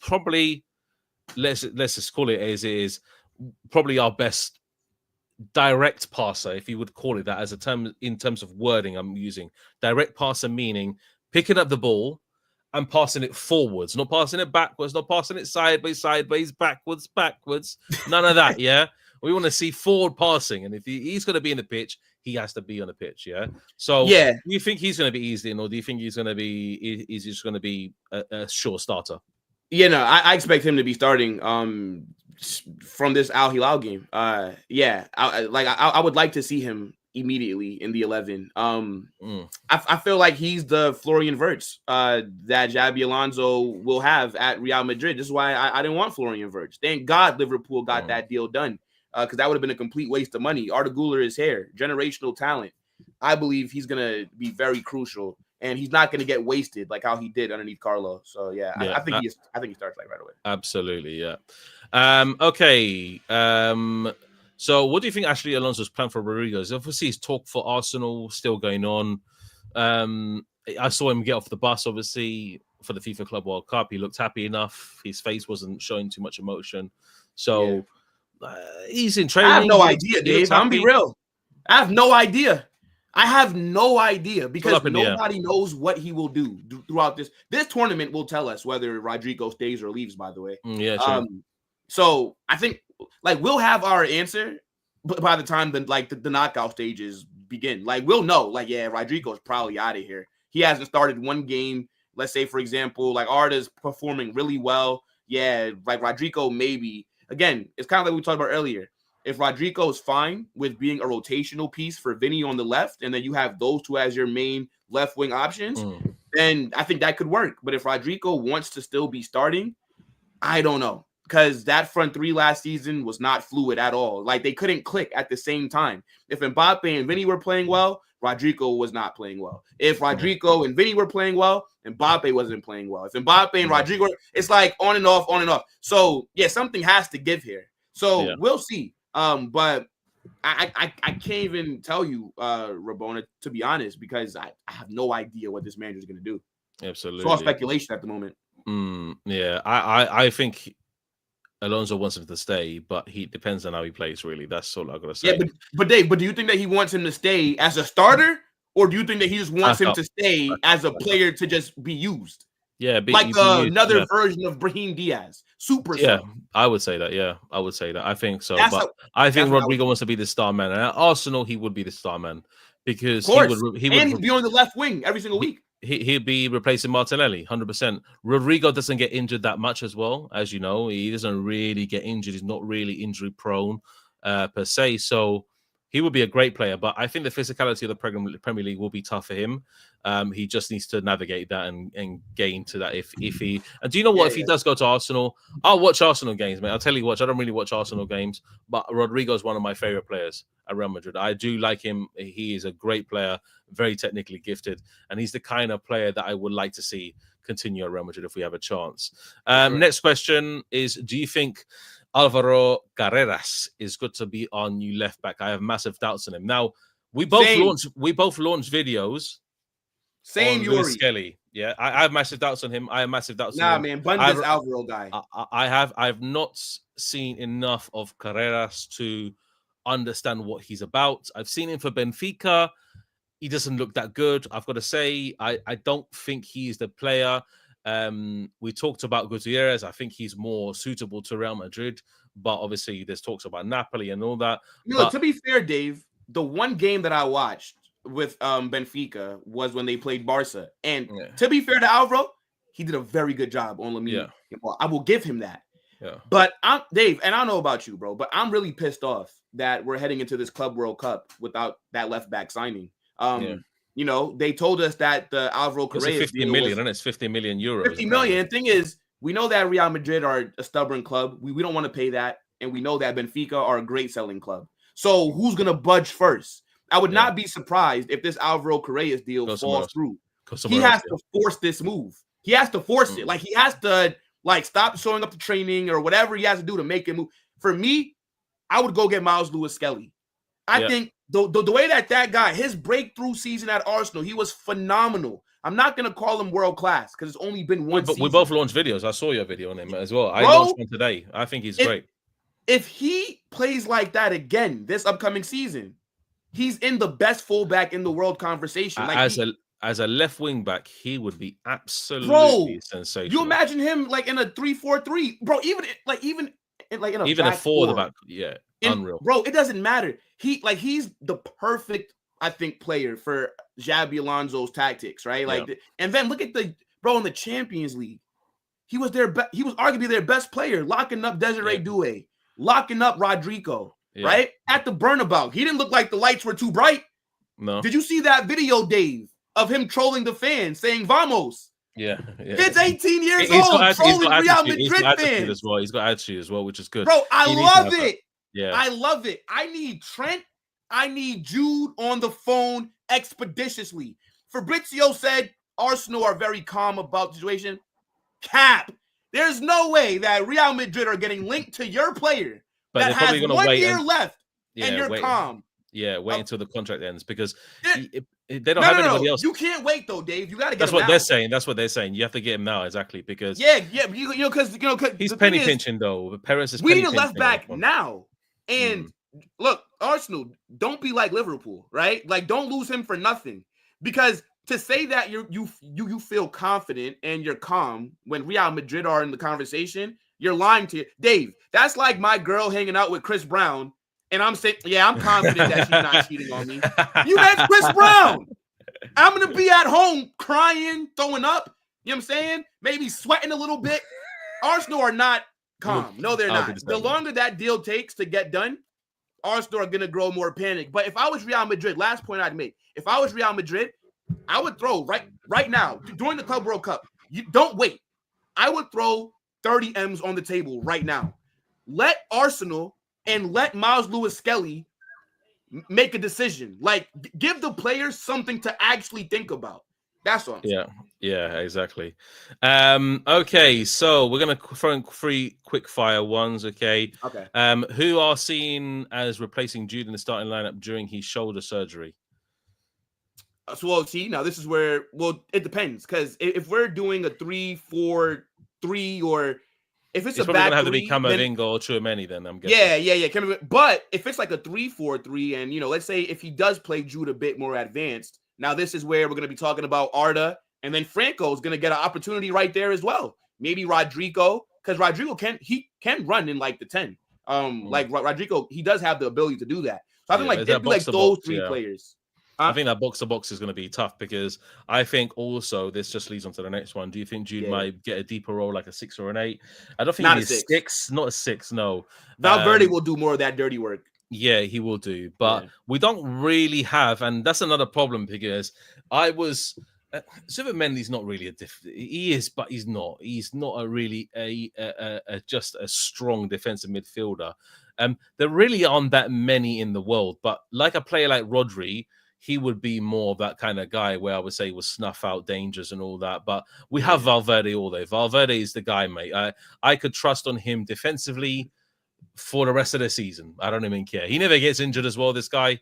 probably, let's just call it as it is, probably our best direct passer, if you would call it that, as a term in terms of wording I'm using. Direct passer meaning picking up the ball and passing it forwards, not passing it backwards, not passing it sideways, backwards. None of that, yeah? We want to see forward passing. And if he's going to be in the pitch, he has to be on the pitch, yeah? So do you think he's going to be eased in, or do you think he's going to be, is just going to be a sure starter? Yeah, no, I expect him to be starting from this Al Hilal game. I would like to see him immediately in the 11. I feel like he's the Florian Wirtz that Xabi Alonso will have at Real Madrid. This is why I didn't want Florian Wirtz. Thank God Liverpool got that deal done, because that would have been a complete waste of money. Arda Güler is here, generational talent. I believe he's going to be very crucial, and he's not going to get wasted like how he did underneath Carlo. So I think he starts like right away. Absolutely, yeah. Okay. So what do you think actually Alonso's plan for Rodrygo is? Obviously, his talk for Arsenal still going on. I saw him get off the bus, obviously, for the FIFA Club World Cup. He looked happy enough. His face wasn't showing too much emotion. So he's in training. I have no idea, Dave. I'm going to be real. I have no idea. Because nobody knows what he will do throughout this. This tournament will tell us whether Rodrygo stays or leaves, by the way. So I think we'll have our answer by the time the knockout stages begin. We'll know, Rodrygo's probably out of here. He hasn't started one game. Let's say, for example, Arda's performing really well. Yeah, Rodrygo maybe. Again, it's kind of like we talked about earlier. If Rodrygo is fine with being a rotational piece for Vini on the left, and then you have those two as your main left wing options, then I think that could work. But if Rodrygo wants to still be starting, I don't know. Because that front three last season was not fluid at all. They couldn't click at the same time. If Mbappe and Vini were playing well, Rodrygo was not playing well. If Rodrygo and Vini were playing well, Mbappe wasn't playing well. If Mbappe and Rodrygo, it's on and off, on and off. So, something has to give here. So, we'll see. But I can't even tell you, Rabona, to be honest, because I have no idea what this manager is going to do. Absolutely. It's all speculation at the moment. I think Alonso wants him to stay, but he depends on how he plays, really. That's all I've got to say. Yeah, but Dave, do you think that he wants him to stay as a starter, or do you think that he just wants him to stay as a player to just be used? Yeah, another version of Brahim Diaz. Super. Yeah, I would say that. Yeah, I would say that. I think so. I think Rodrygo wants to be the star man. And at Arsenal, he would be the star man because he would be on the left wing every single week. He'd be replacing Martinelli, 100%. Rodrygo doesn't get injured that much as well, as you know. He doesn't really get injured. He's not really injury prone per se. So He would be a great player, but I think the physicality of the Premier League will be tough for him. He just needs to navigate that and get into that. If he, and do you know what? If he does go to Arsenal, I'll watch Arsenal games, mate. I'll tell you what, I don't really watch Arsenal games, but Rodrygo is one of my favorite players at Real Madrid. I do like him. He is a great player, very technically gifted, and he's the kind of player that I would like to see continue at Real Madrid if we have a chance. Next question is: do you think Alvaro Carreras is good to be our new left back? I have massive doubts on him. Now, we both launched videos. Same Yuri. Skelly. Yeah, I have massive doubts on him. I have massive doubts on him. Man, Bundes Alvaro guy. I've not seen enough of Carreras to understand what he's about. I've seen him for Benfica. He doesn't look that good. I've got to say, I don't think he's the player. We talked about Gutierrez. I think he's more suitable to Real Madrid, but obviously there's talks about Napoli and all that. To be fair, Dave, the one game that I watched with Benfica was when they played Barca, and to be fair to Alvaro, he did a very good job on Lamine. I will give him that. But I'm Dave, and I don't know about you, bro, but I'm really pissed off that we're heading into this Club World Cup without that left back signing. You know, they told us that the Alvaro Carreras 50 million, and it's 50 million euros. 50 million. And the thing is, we know that Real Madrid are a stubborn club. We don't want to pay that. And we know that Benfica are a great selling club. So who's going to budge first? I would not be surprised if this Alvaro Carreras deal falls through. He has to force this move. He has to force it. Like, he has to, like, stop showing up to training or whatever he has to do to make it move. For me, I would go get Miles Lewis Skelly. I think the way that guy, his breakthrough season at Arsenal, he was phenomenal. I'm not going to call him world class because it's only been one season. We both launched videos. I saw your video on him as well. I launched one today. I think he's great. If he plays like that again this upcoming season, he's in the best fullback in the world conversation. Like, as a left wing back, he would be absolutely sensational. You imagine him like in a 3-4-3, bro. Even in a 4 the back, unreal, bro. It doesn't matter. He's the perfect, I think, player for Xabi Alonso's tactics, right? And then look at in the Champions League, he was he was arguably their best player, locking up Desiree Doué, locking up Rodrygo, right at the Bernabéu. He didn't look like the lights were too bright. No. Did you see that video, Dave, of him trolling the fans, saying "Vamos"? Yeah. Kid's 18 years old, trolling Real Madrid fans as well. He's got attitude as well, which is good. Bro, I love it. Yeah, I love it. I need Trent. I need Jude on the phone expeditiously. Fabrizio said Arsenal are very calm about the situation. Cap. There's no way that Real Madrid are getting linked to your player that has 1 year left and you're calm. Yeah, wait until the contract ends because they don't have anybody else. You can't wait though, Dave. You got to get. That's what they're saying. That's what they're saying. You have to get him now, exactly, because because he's penny pinching though. Perez is. We need a left back now. And look, Arsenal, don't be like Liverpool, right? Like, don't lose him for nothing. Because to say that you feel confident and you're calm when Real Madrid are in the conversation, you're lying to you. Dave, that's like my girl hanging out with Chris Brown, and I'm saying, I'm confident that she's not cheating on me. That's Chris Brown. I'm going to be at home crying, throwing up, you know what I'm saying? Maybe sweating a little bit. Arsenal are not calm. No, they're not. The longer that deal takes to get done, Arsenal are going to grow more panic. But if I was Real Madrid, last point I'd make, if I was Real Madrid, I would throw right now, during the Club World Cup, you don't wait. I would throw 30 M's on the table right now. Let Arsenal and let Miles Lewis Skelly make a decision. Like, give the players something to actually think about. That's all. Yeah, exactly. Okay, so we're gonna throw in 3 quick fire ones. Okay. Who are seen as replacing Jude in the starting lineup during his shoulder surgery? So, now this is where, it depends, because if we're doing a 3-4-3 or if it's a back gonna have to be Camavinga or Tchouaméni, then I'm guessing. Yeah. But if it's like a 3-4-3, and let's say if he does play Jude a bit more advanced, now this is where we're going to be talking about Arda, and then Franco is going to get an opportunity right there as well. Maybe Rodrygo, because Rodrygo can run in like the 10. Like Rodrygo, he does have the ability to do that. So I think it'd be like those 3 players. I think that box to box is going to be tough because I think also this just leads on to the next one. Do you think Jude might get a deeper role, like a 6 or an 8? I don't think he's 6. Not a 6. No. Valverde will do more of that dirty work. Yeah, he will do. But we don't really have, and that's another problem because I was. Mendy's not really a he is, but he's not. He's not a really just a strong defensive midfielder. There really aren't that many in the world, but like a player like Rodri, he would be more of that kind of guy where I would say will snuff out dangers and all that. But we have Valverde all day. Valverde is the guy, mate. I could trust on him defensively for the rest of the season. I don't even care. He never gets injured as well, this guy.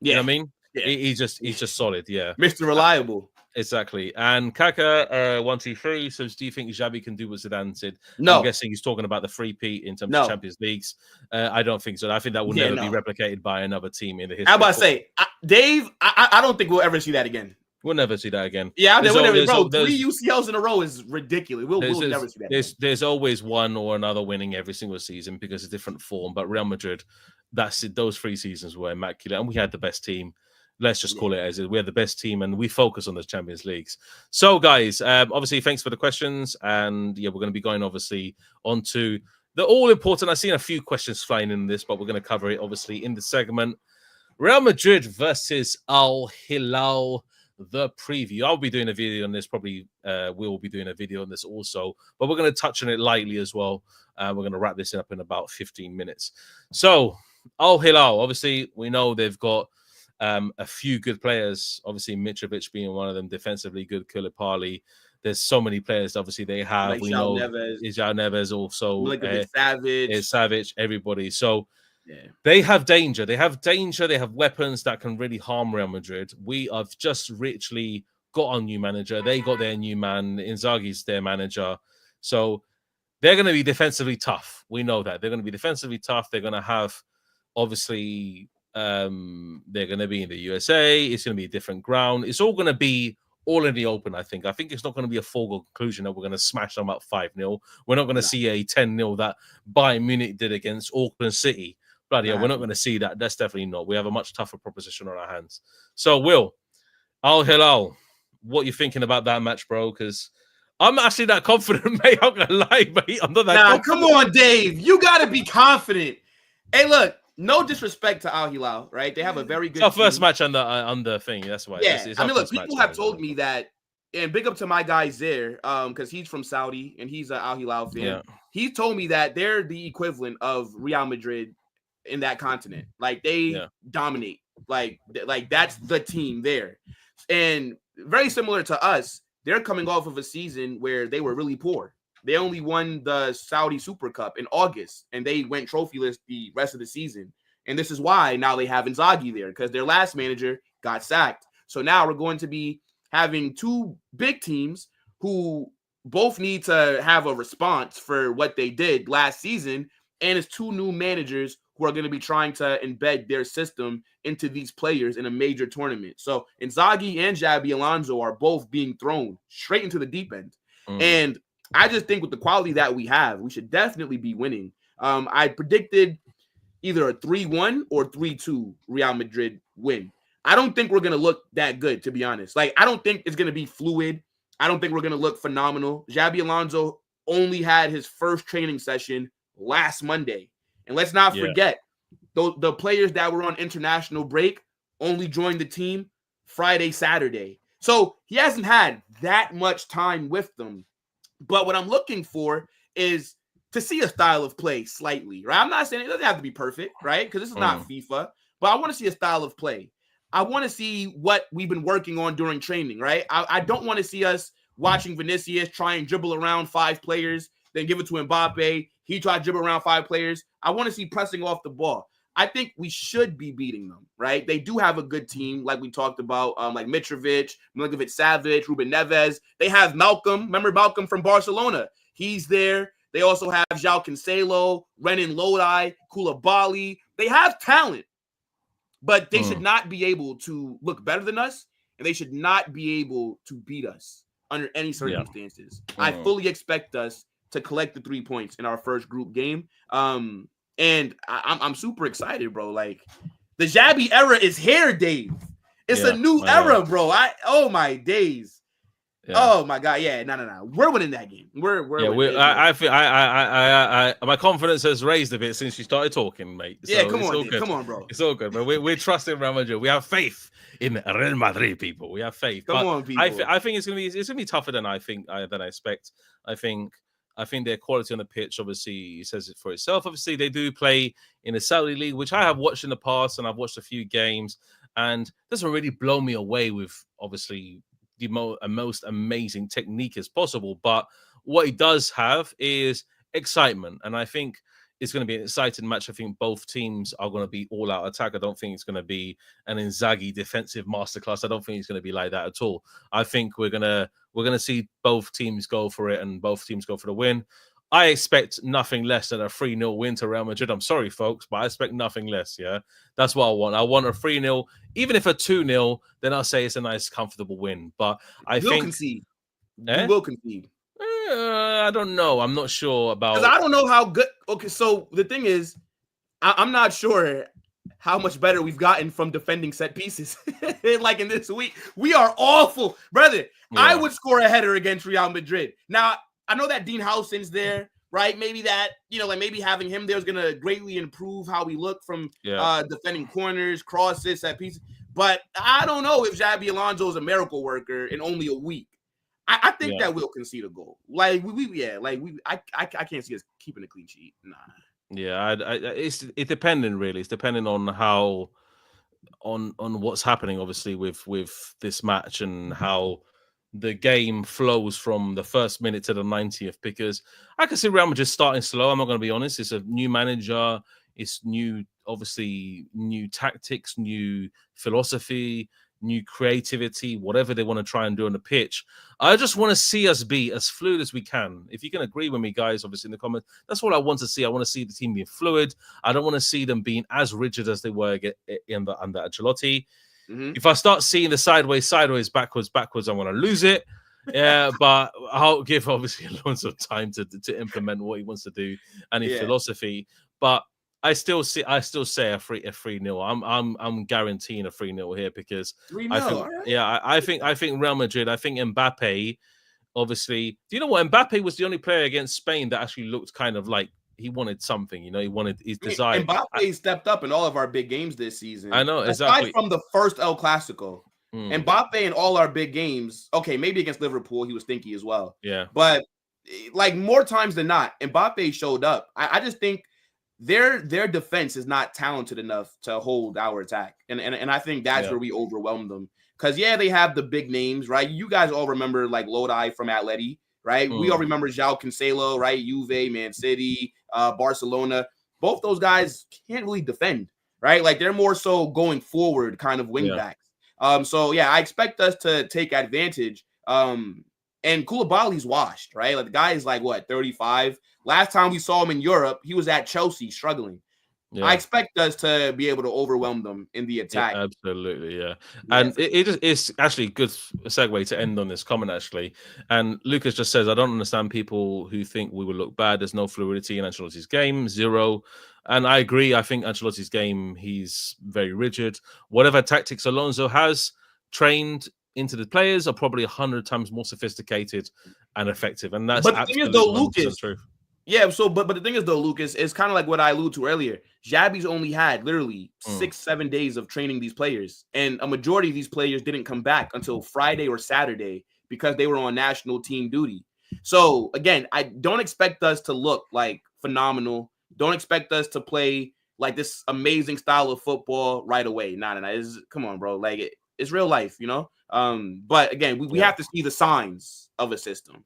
You know what I mean? Yeah. He's just solid, yeah. Mr. Reliable. Exactly. And Kaka 123 says, do you think Xabi can do what Zidane did? No. I'm guessing he's talking about the three-peat in terms of Champions Leagues. I don't think so. I think that will never be replicated by another team in the history. I'm about to say, Dave, I don't think we'll ever see that again. We'll never see that again. Yeah, we'll never, bro. 3 UCLs in a row is ridiculous. We'll never see that. There's always one or another winning every single season because it's different form. But Real Madrid, that's it. Those 3 seasons were immaculate, and we had the best team. Let's just call it as it. We had the best team, and we focus on the Champions Leagues. So, guys, obviously, thanks for the questions, and we're going to be going obviously onto the all important. I've seen a few questions flying in this, but we're going to cover it obviously in the segment. Real Madrid versus Al Hilal. The preview. I'll be doing a video on this. Probably we'll be doing a video on this also, but we're going to touch on it lightly as well. We're going to wrap this up in about 15 minutes. So, Al Hilal, obviously, we know they've got a few good players. Obviously, Mitrovic being one of them, defensively good. Koulibaly. There's so many players. Obviously, they have. Like we know João Neves also. Savage. Everybody. So. Yeah. They have danger. They have weapons that can really harm Real Madrid. We have just richly got a new manager. They got their new man. Inzaghi's their manager. So they're going to be defensively tough. We know that. They're going to be defensively tough. They're going to have, obviously, they're going to be in the USA. It's going to be a different ground. It's all going to be all in the open, I think. I think it's not going to be a foregone conclusion that we're going to smash them up 5-0. We're not going to see a 10-0 that Bayern Munich did against Auckland City. Bloody hell, we're not going to see that. That's definitely not. We have a much tougher proposition on our hands. So, Will, Al Hilal, what are you thinking about that match, bro? Because I'm actually that confident, mate. I'm going to lie, mate. I'm not that confident. Come on, Dave. You got to be confident. Hey, look, no disrespect to Al Hilal, right? They have a very good team. First match on the thing. That's why. Yeah. I mean, look, people have told me that, and big up to my guys there, because he's from Saudi, and he's an Al Hilal fan. Yeah. He told me that they're the equivalent of Real Madrid in that continent. Like they dominate. Like that's the team there. And very similar to us, they're coming off of a season where they were really poor. They only won the Saudi Super Cup in August, and they went trophyless the rest of the season. And this is why now they have Inzaghi there, because their last manager got sacked. So now we're going to be having 2 big teams who both need to have a response for what they did last season, and it's 2 new managers who are going to be trying to embed their system into these players in a major tournament. So Inzaghi and Xabi Alonso are both being thrown straight into the deep end. And I just think with the quality that we have, we should definitely be winning. I predicted either a 3-1 or 3-2 Real Madrid win. I don't think we're going to look that good, to be honest. Like, I don't think it's going to be fluid. I don't think we're going to look phenomenal. Xabi Alonso only had his first training session last Monday. And let's not forget, the players that were on international break only joined the team Friday, Saturday. So he hasn't had that much time with them. But what I'm looking for is to see a style of play slightly, right? I'm not saying it doesn't have to be perfect, right? Because this is not FIFA. But I want to see a style of play. I want to see what we've been working on during training, right? I don't want to see us watching Vinicius try and dribble around 5 players, then give it to Mbappe. He tried to dribble around 5 players. I want to see pressing off the ball. I think we should be beating them, right? They do have a good team, like we talked about, like Mitrovic, Savic, Ruben Neves. They have Malcolm. Remember Malcolm from Barcelona? He's there. They also have João Cancelo, Renan Lodi, Koulibaly. They have talent, but they should not be able to look better than us, and they should not be able to beat us under any circumstances. I fully expect us to collect the 3 points in our first group game. And I'm super excited, bro. Like, the Xabi era is here, Dave. It's a new era, bro. Oh my days. Yeah. Oh my God! Yeah, no. We're winning that game. We're Yeah, winning. I feel my confidence has raised a bit since you started talking, mate. Yeah, So come it's on, all dude. good. Come on, bro. It's all good, but we're trusting Real Madrid. We have faith in Real Madrid, people. We have faith. Come But on, people. I think it's gonna be tougher than I expect. I think their quality on the pitch obviously says it for itself. Obviously, they do play in the Saudi League, which I have watched in the past, and I've watched a few games, and doesn't really blow me away with obviously the most amazing technique as possible. But what he does have is excitement, and I think it's going to be an exciting match. I think both teams are going to be all out attack. I don't think it's going to be an Inzaghi defensive masterclass. I don't think it's going to be like that at all. I think we're gonna see both teams go for it and both teams go for the win. I expect nothing less than a 3-0 win to Real Madrid. I'm sorry, folks, but I expect nothing less. Yeah, that's what I want. I want a 3-0. Even if a 2-0, then I'll say it's a nice, comfortable win. But I We'll think concede. Eh? We will concede. I don't know. I'm not sure about. Because I don't know how good. Okay, so the thing is, I'm not sure how much better we've gotten from defending set pieces. Like in this week, we are awful, brother. Yeah. I would score a header against Real Madrid. Now I know that Dean Howson's there, right? Maybe that like maybe having him there is gonna greatly improve how we look from defending corners, crosses, set pieces. But I don't know if Xabi Alonso is a miracle worker in only a week. I think that we'll concede a goal. Like I can't see us keeping a clean sheet. Nah. Yeah, it's depending really. It's depending on how on what's happening, obviously, with this match and how the game flows from the first minute to the 90th. Because I can see Real Madrid starting slow. I'm not going to be honest. It's a new manager. It's obviously new tactics, new philosophy, new creativity, whatever they want to try and do on the pitch. I just want to see us be as fluid as we can. If you can agree with me, guys, obviously in the comments, that's what I want to see. I want to see the team being fluid. I don't want to see them being as rigid as they were under Ancelotti. Mm-hmm. If I start seeing the sideways, backwards, I'm going to lose it. Yeah, but I'll give obviously Alonso time to implement what he wants to do and his philosophy. But I still say a 3-0. I'm guaranteeing a 3-0 here because 3-0, I think right. I think Real Madrid, I think Mbappe, obviously, do you know what? Mbappe was the only player against Spain that actually looked kind of like he wanted something, he wanted his desire. Mbappe stepped up in all of our big games this season. I know, exactly. Aside from the first El Clasico. Mbappe in all our big games, okay, maybe against Liverpool, he was stinky as well. Yeah. But like more times than not, Mbappe showed up. I just think their defense is not talented enough to hold our attack. And I think that's where we overwhelm them. Because, they have the big names, right? You guys all remember, like, Lodi from Atleti, right? We all remember João Cancelo, right? Juve, Man City, Barcelona. Both those guys can't really defend, right? Like, they're more so going forward kind of wing backs. I expect us to take advantage. And Koulibaly's washed, right? Like the guy is like, 35? Last time we saw him in Europe, he was at Chelsea struggling. Yeah. I expect us to be able to overwhelm them in the attack. Yeah, absolutely, yeah. And it's actually a good segue to end on this comment, actually. And Lucas just says, I don't understand people who think we will look bad. There's no fluidity in Ancelotti's game, 0. And I agree. I think Ancelotti's game, he's very rigid. Whatever tactics Alonso has trained into the players are probably 100 times more sophisticated and effective. And that's absolutely the truth. Yeah, but the thing is, though, Lucas, it's kind of like what I alluded to earlier. Xabi's only had literally 6-7 days of training these players. And a majority of these players didn't come back until Friday or Saturday because they were on national team duty. So, again, I don't expect us to look like phenomenal. Don't expect us to play like this amazing style of football right away. Nah. Come on, bro. Like, it's real life, But, again, we have to see the signs of a system.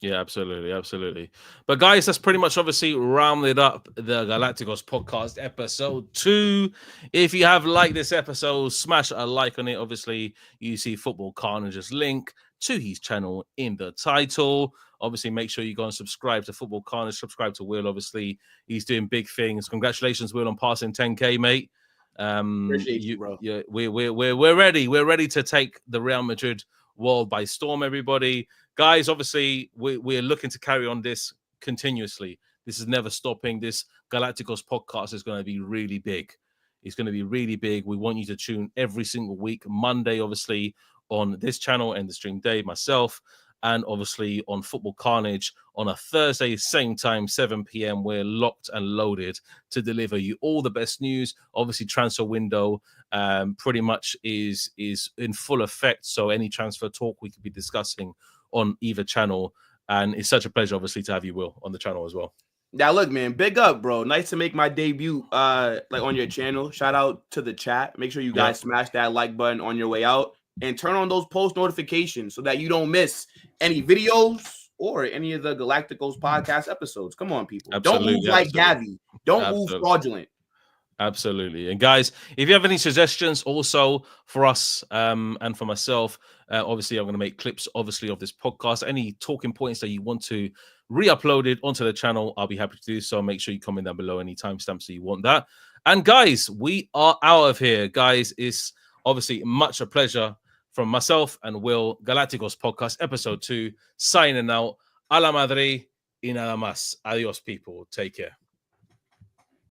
Yeah, absolutely. But guys, that's pretty much obviously rounded up the Galacticos podcast episode 2. If you have liked this episode, smash a like on it. Obviously, you see Football Carnage's link to his channel in the title. Obviously, make sure you go and subscribe to Football Carnage. Subscribe to Will. Obviously, he's doing big things. Congratulations, Will, on passing 10K, mate. Appreciate you, bro. Yeah, we're ready. We're ready to take the Real Madrid world by storm, everybody. Guys, obviously, we're looking to carry on this continuously. This is never stopping. This Galacticos podcast is going to be really big. It's going to be really big. We want you to tune every single week. Monday, obviously, on this channel and the stream day, myself, and obviously on Football Carnage on a Thursday, same time, 7 p.m. We're locked and loaded to deliver you all the best news. Obviously, transfer window pretty much is in full effect. So any transfer talk we could be discussing on either channel. And it's such a pleasure, obviously, to have you, Will, on the channel as well. Now, look, man, big up, bro. Nice to make my debut like on your channel. Shout out to the chat. Make sure you guys smash that like button on your way out and turn on those post notifications so that you don't miss any videos or any of the Galacticos podcast episodes. Come on, people. Absolutely, don't move like Gavi. Don't move fraudulent. Absolutely. And guys, if you have any suggestions also for us and for myself, obviously I'm going to make clips, obviously, of this podcast. Any talking points that you want to re-upload it onto the channel, I'll be happy to do so. Make sure you comment down below any timestamps that you want that. And guys, we are out of here. Guys, it's obviously much a pleasure from myself and Will. Galacticos Podcast, Episode 2, signing out. A la Madrid y nada más. Adios, people. Take care.